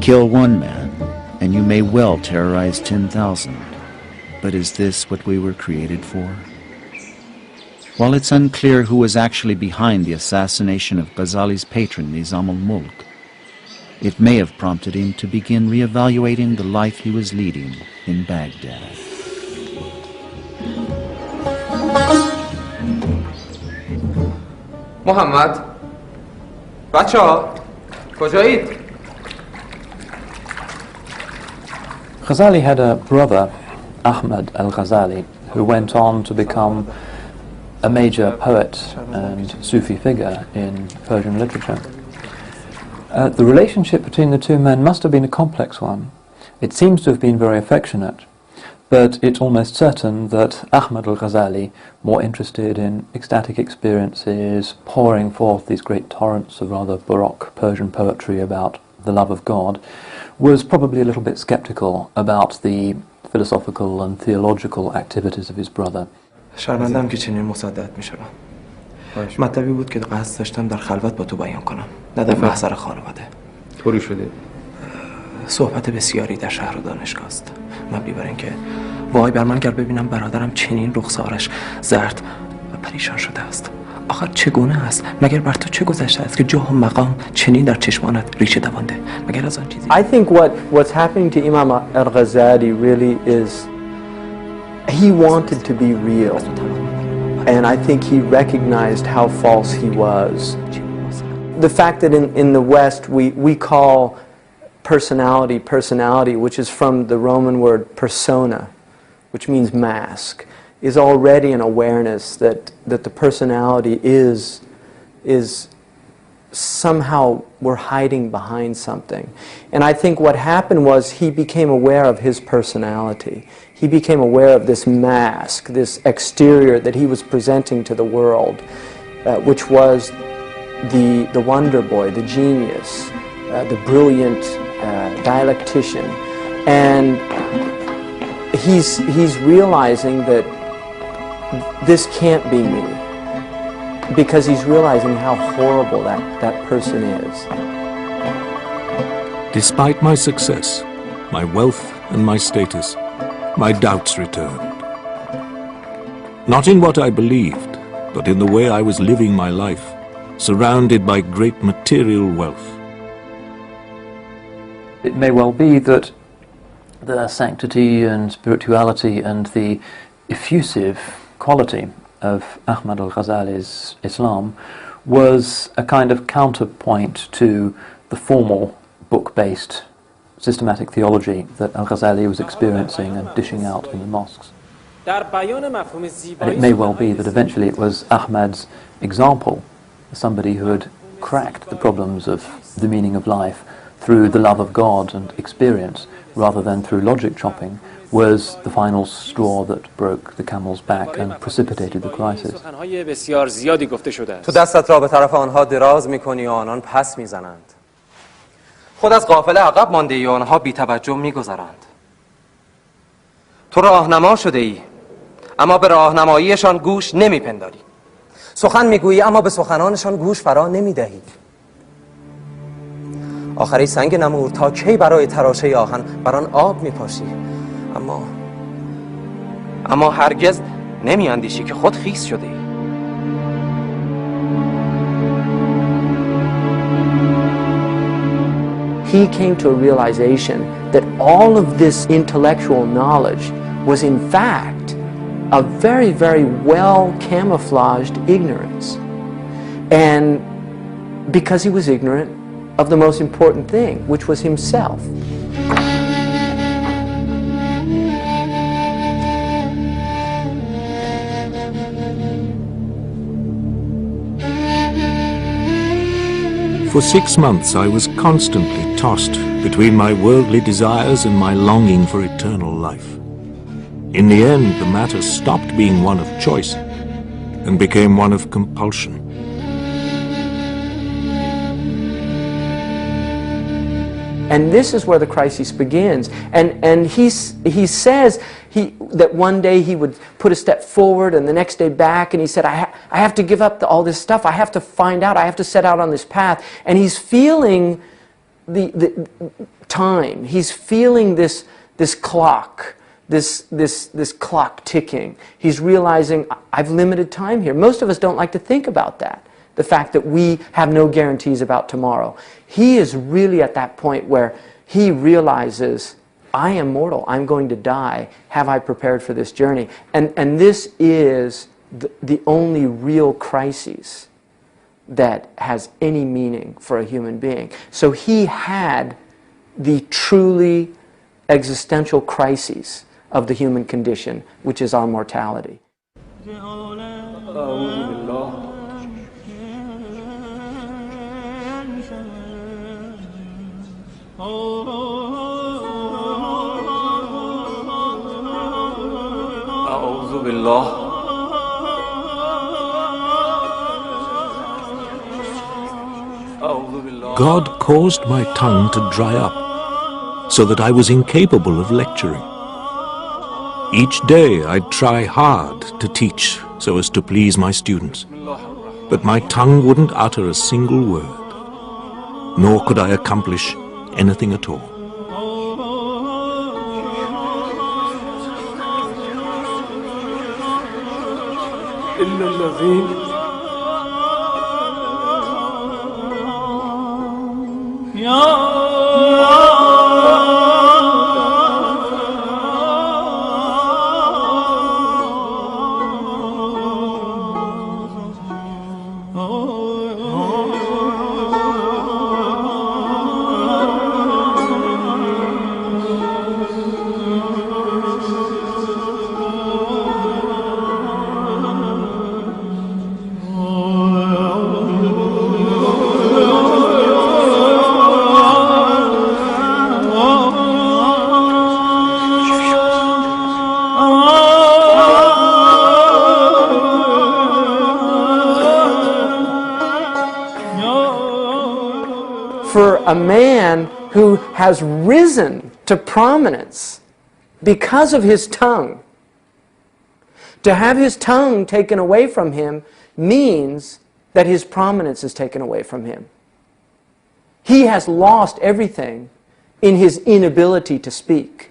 Kill one man, and you may well terrorize 10,000. But is this what we were created for? While it's unclear who was actually behind the assassination of Ghazali's patron, Nizam al-Mulk, it may have prompted him to begin re-evaluating the life he was leading in Baghdad. محمد بچه‌ها کجایید؟ Ghazali had a brother, Ahmad al-Ghazali, who went on to become a major poet and Sufi figure in Persian literature. The relationship between the two men must have been a complex one. It seems to have been very affectionate, but it's almost certain that Ahmad al-Ghazali, more interested in ecstatic experiences, pouring forth these great torrents of rather Baroque Persian poetry about the love of God, was probably a little bit skeptical about the philosophical and theological activities of his brother. شرمندم که چنین مصدق میشم. مطلبی بود که قصد داشتم در خلوت با تو بیان کنم، نه در محضر خانواده. طوری شده؟ صحبت بسیاری در شهر و دانشگاه است. مبنی بر اینکه وای بر من گر ببینم برادرم چنین رخسارش زرد و پریشان شده است. آخر چگونه است؟ مگر بر تو چه گذشته است که جاه و مقام چنین در چشمانت ریشه دوانده؟ مگر از آن چیزی؟ I think what's happening to Imam al-Ghazali really is he wanted to be real, and I think he recognized how false he was. The fact that in the West we call personality, which is from the Roman word persona, which means mask, is already an awareness that the personality is somehow were hiding behind something. And I think what happened was he became aware of his personality. He became aware of this mask, this exterior that he was presenting to the world, which was the wonder boy, the genius, the brilliant dialectician. And he's realizing that this can't be me, because he's realizing how horrible that person is. Despite my success, my wealth and my status, my doubts returned. Not in what I believed, but in the way I was living my life, surrounded by great material wealth. It may well be that the sanctity and spirituality and the effusive quality of Ahmad al-Ghazali's Islam was a kind of counterpoint to the formal book-based systematic theology that al-Ghazali was experiencing and dishing out in the mosques. And it may well be that eventually it was Ahmad's example, somebody who had cracked the problems of the meaning of life through the love of God and experience, rather than through logic chopping, was the final straw that broke the camel's back and precipitated the crisis. تو دستت را به طرف آنها دراز می‌کنی و آنان پس می‌زنند. خود از قافله عقب مانده ای و آنها بی توجه می‌گذرند. تو راهنما شده ای، اما به راهنماییشان گوش نمی‌پنداری. سخن می‌گویی اما به سخنانشان گوش فرا نمی‌دهی. آخری سنگ نمور تا کی برای تراشه آهن بر آن آب می‌پاشی؟ اما هرگز نمی‌اندیشی که خود خیس شده ای. He came to a realization that all of this intellectual knowledge was in fact a very, very well camouflaged ignorance. And because he was ignorant of the most important thing, which was himself. For 6 months I was constantly tossed between my worldly desires and my longing for eternal life. In the end, the matter stopped being one of choice and became one of compulsion. And this is where the crisis begins. And he says that one day he would put a step forward and the next day back, and he said, I have to give up all this stuff. I have to find out. I have to set out on this path. And he's feeling the time. He's feeling this clock, this clock ticking. He's realizing, I've limited time here. Most of us don't like to think about that. The fact that we have no guarantees about tomorrow. He is really at that point where he realizes, I am mortal, I'm going to die. Have I prepared for this journey? And this is the only real crisis that has any meaning for a human being. So he had the truly existential crisis of the human condition, which is our mortality. God caused my tongue to dry up so that I was incapable of lecturing. Each day I'd try hard to teach so as to please my students, but my tongue wouldn't utter a single word, nor could I accomplish anything at all. a man who has risen to prominence because of his tongue. To have his tongue taken away from him means that his prominence is taken away from him. He has lost everything in his inability to speak.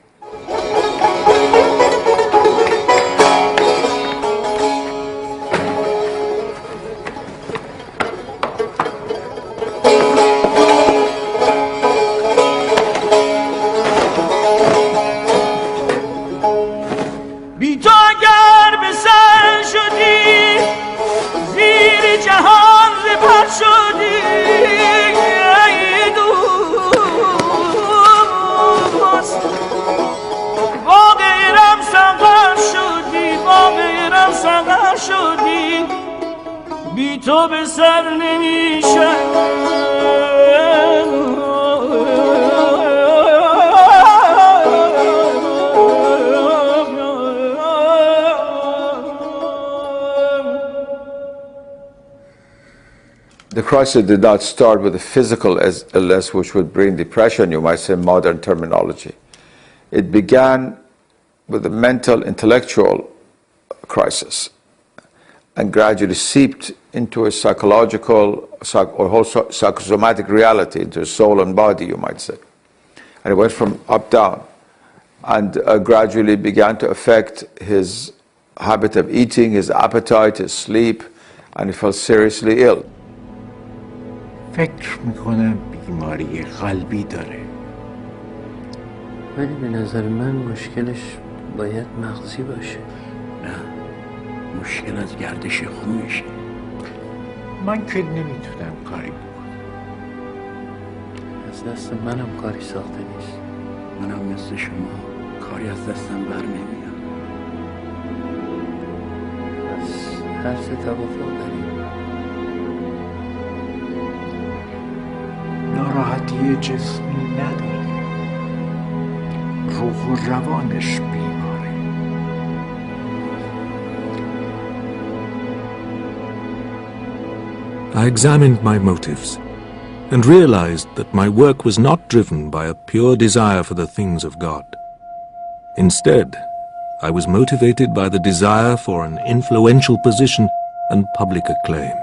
تو به سر نمیشه The crisis did not start with a physical illness which would bring depression, you might say, modern terminology. It began with a mental, intellectual crisis and gradually seeped into a psychological or whole psychosomatic reality, into soul and body, you might say. And it went from up down and gradually began to affect his habit of eating, his appetite, his sleep, and he felt seriously ill. فکر میکنم بیماری قلبی داره. ولی به نظر من مشکلش باید مغزی باشه. نه، مشکل از گردش خونشه. من که نمیتونم کاری بکنم. از دست منم کاری ساخته نیست. منم مثل شما کاری از دستم بر نمیاد. پس هر سه توافق داریم. ناراحتی جسمی نداره، روح و روانش بیماره. I examined my motives and realized that my work was not driven by a pure desire for the things of God. Instead, I was motivated by the desire for an influential position and public acclaim.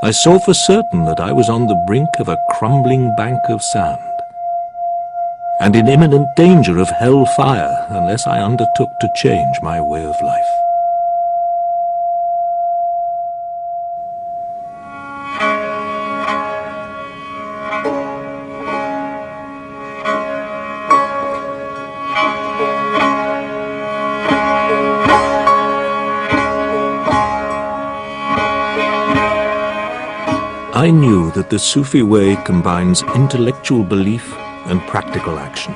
I saw for certain that I was on the brink of a crumbling bank of sand, and in imminent danger of hell fire unless I undertook to change my way of life. I knew that the Sufi way combines intellectual belief and practical action.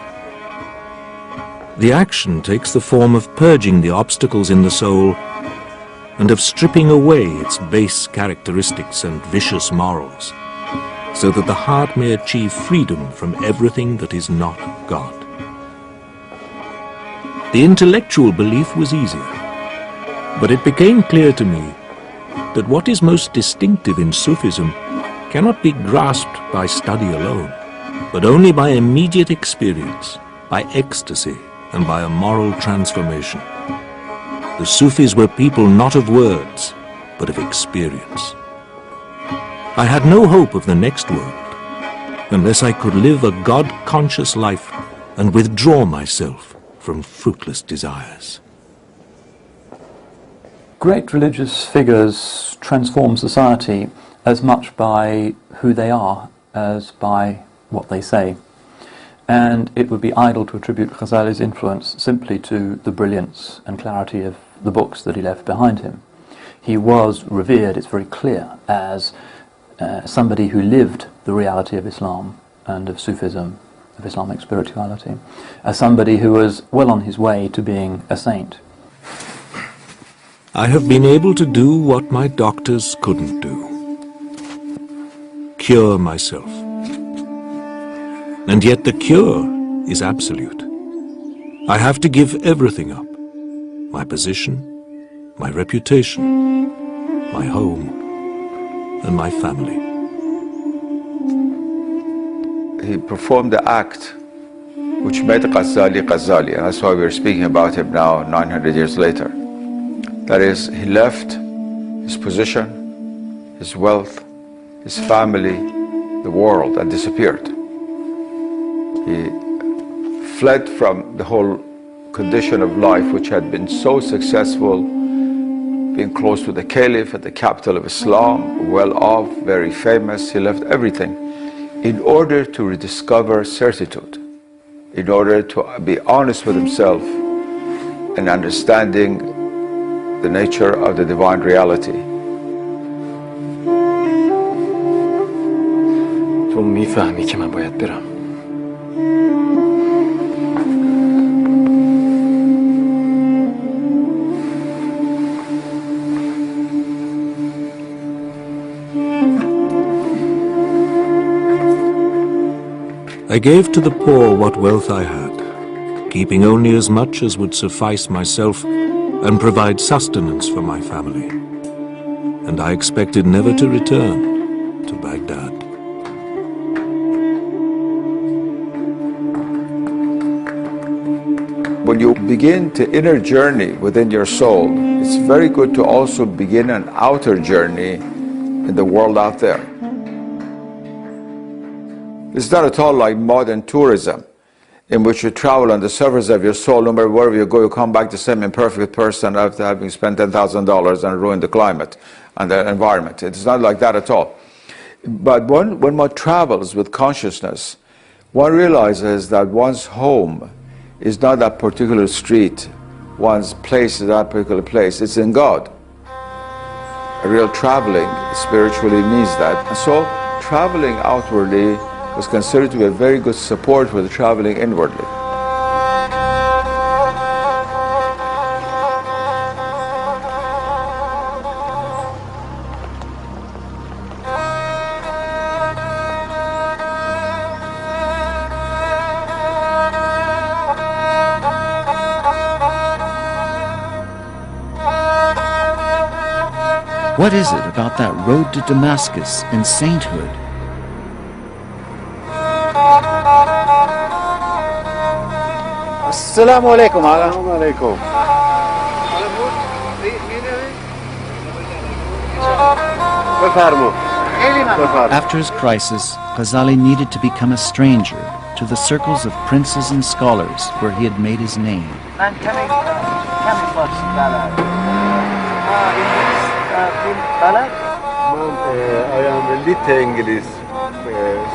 The action takes the form of purging the obstacles in the soul and of stripping away its base characteristics and vicious morals, so that the heart may achieve freedom from everything that is not God. The intellectual belief was easier, but it became clear to me that what is most distinctive in Sufism cannot be grasped by study alone, but only by immediate experience, by ecstasy, and by a moral transformation. The Sufis were people not of words, but of experience. I had no hope of the next world unless I could live a God-conscious life and withdraw myself from fruitless desires. Great religious figures transform society as much by who they are as by what they say. And it would be idle to attribute Ghazali's influence simply to the brilliance and clarity of the books that he left behind him. He was revered, it's very clear, as somebody who lived the reality of Islam and of Sufism, of Islamic spirituality, as somebody who was well on his way to being a saint. I have been able to do what my doctors couldn't do. Cure myself. And yet the cure is absolute. I have to give everything up. My position, my reputation, my home, and my family. he performed the act which made Ghazali Ghazali, and that's why we're speaking about him now 900 years later. That is, he left his position, his wealth, his family, the world, and disappeared. He fled from the whole condition of life which had been so successful, being close to the Caliph at the capital of Islam, well off, very famous. He left everything in order to rediscover certitude, in order to be honest with himself and understanding the nature of the divine reality. تو میفهمی که من باید برم. I gave to the poor what wealth I had, keeping only as much as would suffice myself and provide sustenance for my family. And I expected never to return to Baghdad. When you begin the inner journey within your soul, it's very good to also begin an outer journey in the world out there. It's not at all like modern tourism, in which you travel on the surface of your soul. No matter wherever you go, you come back the same imperfect person after having spent $10,000 and ruined the climate and the environment. It's not like that at all. But when one travels with consciousness, one realizes that one's home is not that particular street, one's place is that particular place. It's in God. Real traveling spiritually means that. And so traveling outwardly was considered to be a very good support for the traveling inwardly. What is it about that road to Damascus and sainthood? السلام عليكم. السلام عليكم. After his crisis, Ghazali needed to become a stranger to the circles of princes and scholars where he had made his name. I am a little English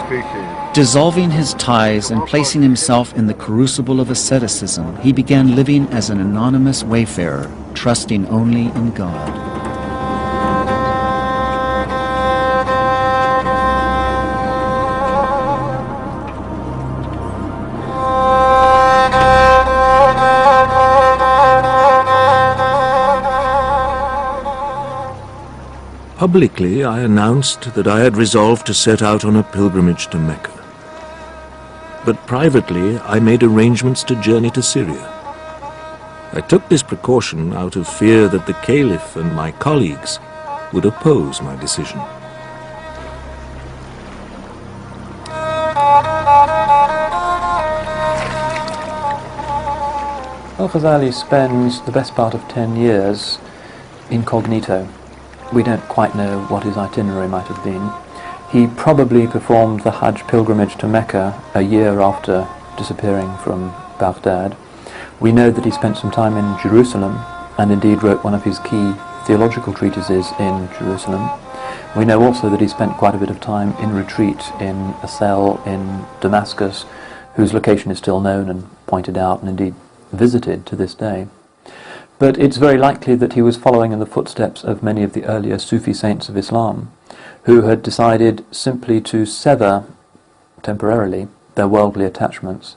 speaking. Dissolving his ties and placing himself in the crucible of asceticism, he began living as an anonymous wayfarer, trusting only in God. Publicly, I announced that I had resolved to set out on a pilgrimage to Mecca. But privately, I made arrangements to journey to Syria. I took this precaution out of fear that the Caliph and my colleagues would oppose my decision. Al-Ghazali spends the best part of 10 years incognito. We don't quite know what his itinerary might have been. He probably performed the Hajj pilgrimage to Mecca a year after disappearing from Baghdad. We know that he spent some time in Jerusalem and indeed wrote one of his key theological treatises in Jerusalem. We know also that he spent quite a bit of time in retreat in a cell in Damascus, whose location is still known and pointed out and indeed visited to this day. But it's very likely that he was following in the footsteps of many of the earlier Sufi saints of Islam, who had decided simply to sever temporarily their worldly attachments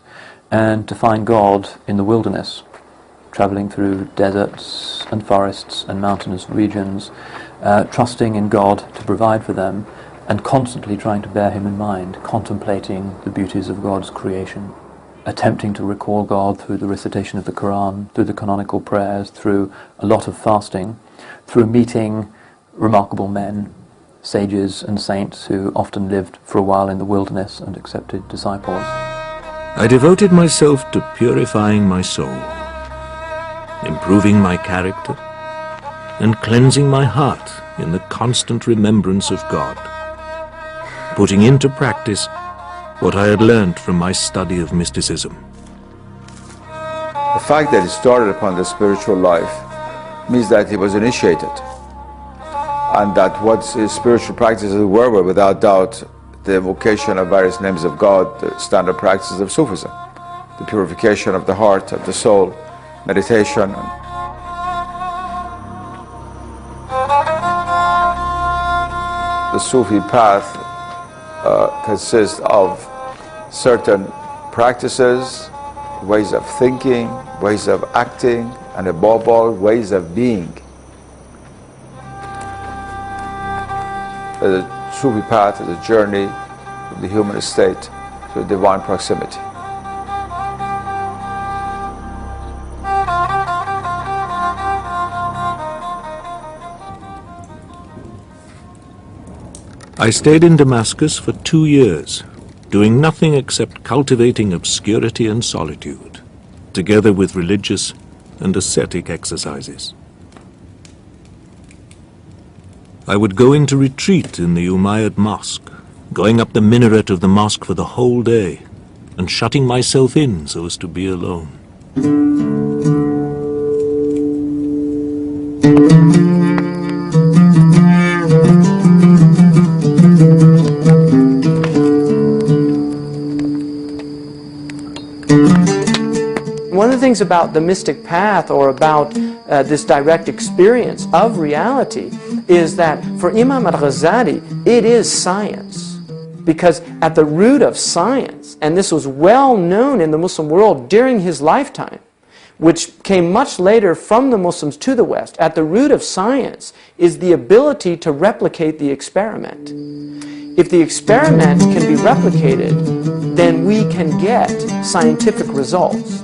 and to find God in the wilderness, travelling through deserts and forests and mountainous regions, trusting in God to provide for them and constantly trying to bear him in mind, contemplating the beauties of God's creation, attempting to recall God through the recitation of the Quran, through the canonical prayers, through a lot of fasting, through meeting remarkable men sages and saints who often lived for a while in the wilderness and accepted disciples. I devoted myself to purifying my soul, improving my character, and cleansing my heart in the constant remembrance of God, putting into practice what I had learnt from my study of mysticism. The fact that he started upon the spiritual life means that he was initiated, and that what his spiritual practices were without doubt the evocation of various names of God, the standard practices of Sufism, the purification of the heart, of the soul, meditation. The Sufi path consists of certain practices, ways of thinking, ways of acting, and above all, ways of being. The Sufi path is a journey from the human state to divine proximity. I stayed in Damascus for 2 years, doing nothing except cultivating obscurity and solitude, together with religious and ascetic exercises. I would go into retreat in the Umayyad Mosque, going up the minaret of the mosque for the whole day, and shutting myself in so as to be alone. One of the things about the mystic path, or about this direct experience of reality, is that for Imam al-Ghazali, it is science. Because at the root of science, and this was well known in the Muslim world during his lifetime, which came much later from the Muslims to the West, at the root of science is the ability to replicate the experiment. If the experiment can be replicated, then we can get scientific results.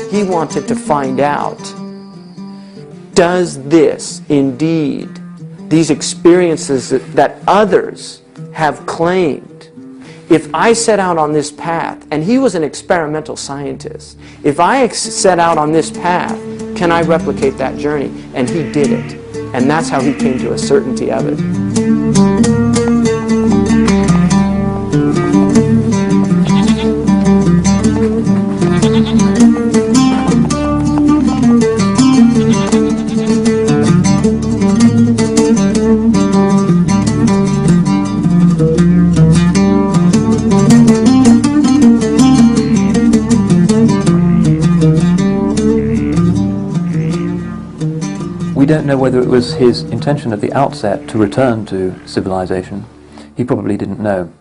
He wanted to find out, does this indeed, these experiences that others have claimed, if I set out on this path, and he was an experimental scientist, if I set out on this path, can I replicate that journey? And he did it. And that's how he came to a certainty of it. We don't know whether it was his intention at the outset to return to civilization. He probably didn't know.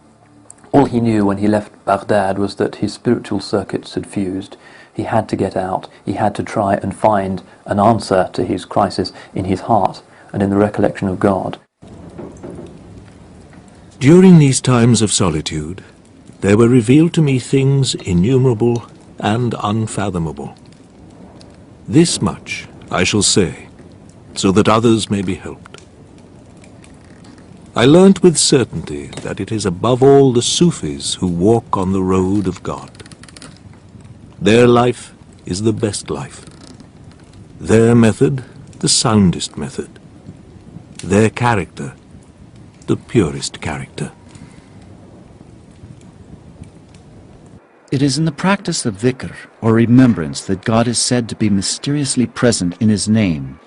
All he knew when he left Baghdad was that his spiritual circuits had fused. He had to get out. He had to try and find an answer to his crisis in his heart and in the recollection of God. During these times of solitude, there were revealed to me things innumerable and unfathomable. This much I shall say, so that others may be helped. I learnt with certainty that it is above all the Sufis who walk on the road of God. Their life is the best life. Their method, the soundest method. Their character, the purest character. It is in the practice of dhikr, or remembrance, that God is said to be mysteriously present in His name,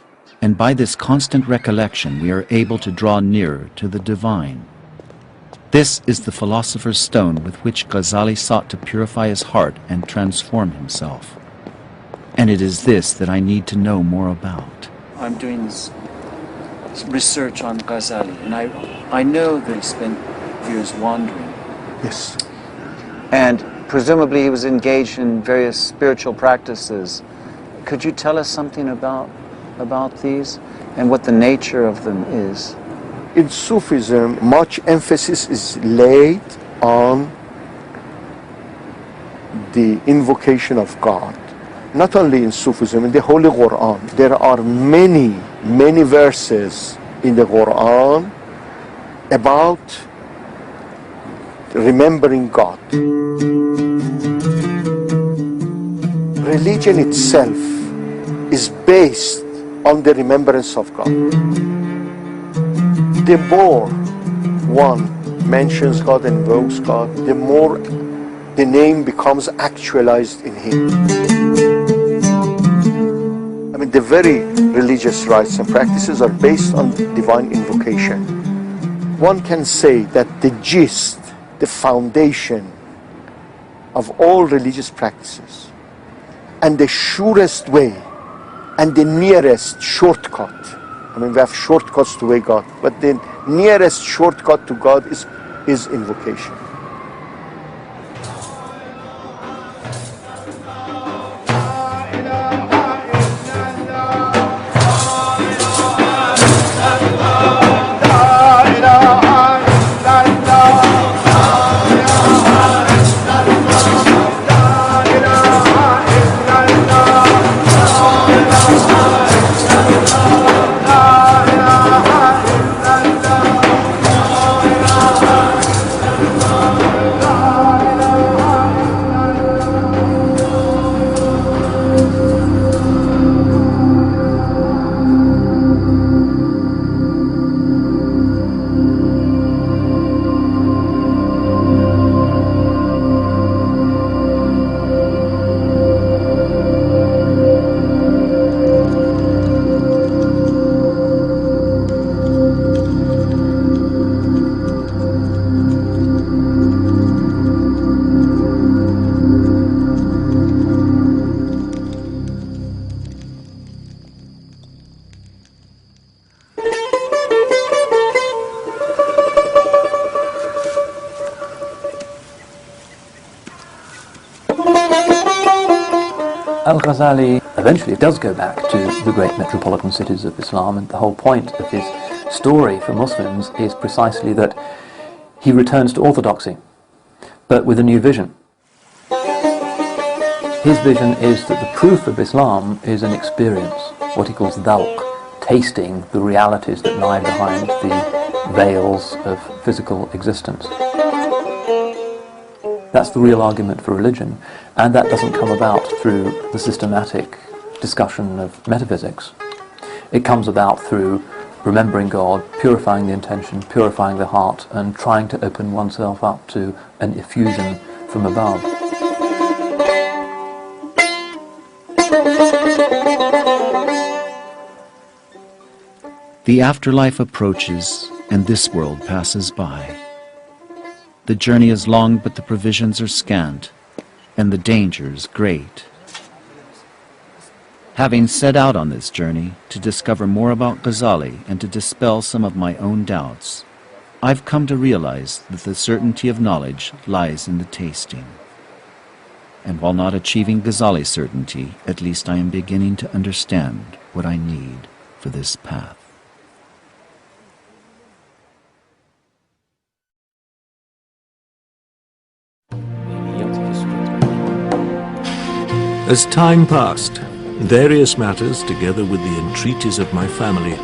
and by this constant recollection we are able to draw nearer to the divine. This is the philosopher's stone with which Ghazali sought to purify his heart and transform himself. And it is this that I need to know more about. I'm doing this research on Ghazali, and I know that he spent years wandering. Yes. And presumably he was engaged in various spiritual practices. Could you tell us something about these and what the nature of them is? In Sufism, much emphasis is laid on the invocation of God. Not only in Sufism, in the Holy Quran, there are many many verses in the Quran about remembering God. Religion itself is based on the remembrance of God. The more one mentions God and invokes God, the more the name becomes actualized in him. I mean, the very religious rites and practices are based on divine invocation. One can say that the gist, the foundation of all religious practices, and the surest way and the nearest shortcut, I mean, we have shortcuts to God, but the nearest shortcut to God is invocation. Al-Ghazali eventually does go back to the great metropolitan cities of Islam, and the whole point of his story for Muslims is precisely that he returns to orthodoxy, but with a new vision. His vision is that the proof of Islam is an experience, what he calls dhawq, tasting the realities that lie behind the veils of physical existence. That's the real argument for religion, and that doesn't come about through the systematic discussion of metaphysics. It comes about through remembering God, purifying the intention, purifying the heart, and trying to open oneself up to an effusion from above. The afterlife approaches, and this world passes by. The journey is long, but the provisions are scant, and the dangers great. Having set out on this journey to discover more about Ghazali and to dispel some of my own doubts, I've come to realize that the certainty of knowledge lies in the tasting. And while not achieving Ghazali's certainty, at least I am beginning to understand what I need for this path. As time passed, various matters, together with the entreaties of my family,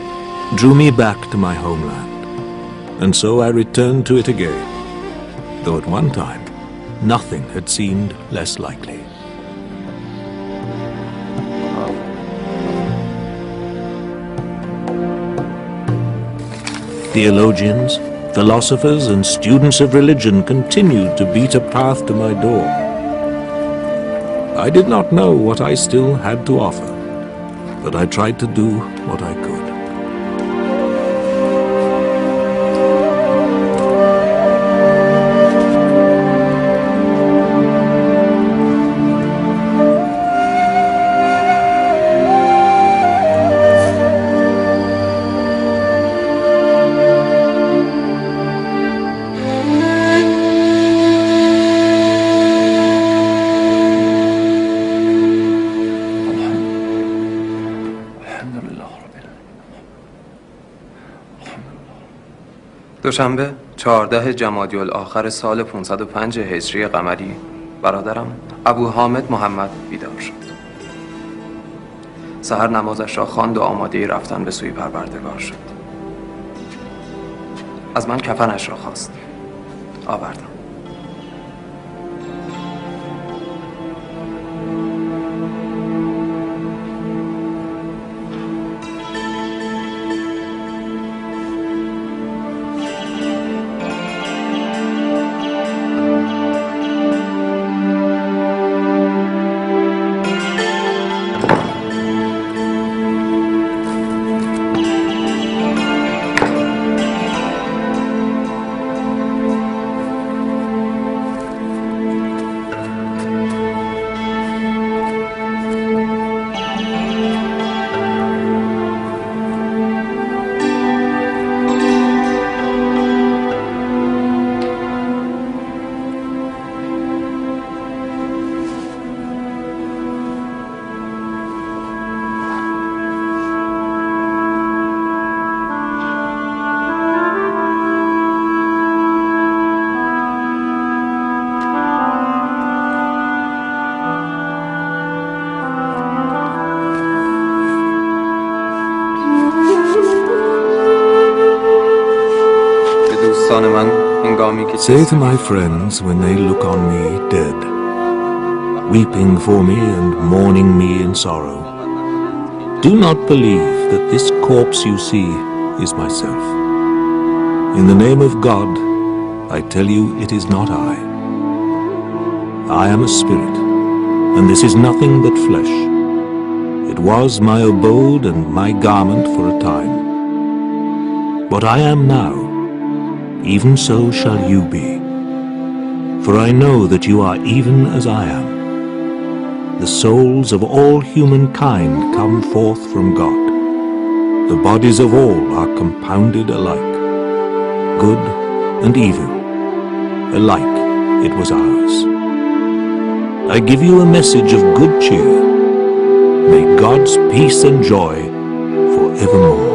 drew me back to my homeland, and so I returned to it again, though at one time nothing had seemed less likely. Theologians, philosophers, and students of religion continued to beat a path to my door. I did not know what I still had to offer, but I tried to do what I could. دوشنبه 14 جمادی الاخر سال 505 هجری قمری برادرم ابو حامد محمد بیدار شد. سحر نمازش را خواند و آماده رفتن به سوی پروردگار شد. از من کفنش را خواست. آوردم. Say to my friends when they look on me dead, weeping for me and mourning me in sorrow, do not believe that this corpse you see is myself. In the name of God, I tell you it is not I. I am a spirit, and this is nothing but flesh. It was my abode and my garment for a time. What I am now, even so shall you be. For I know that you are even as I am. The souls of all humankind come forth from God. The bodies of all are compounded alike. Good and evil, alike it was ours. I give you a message of good cheer. May God's peace and joy forevermore.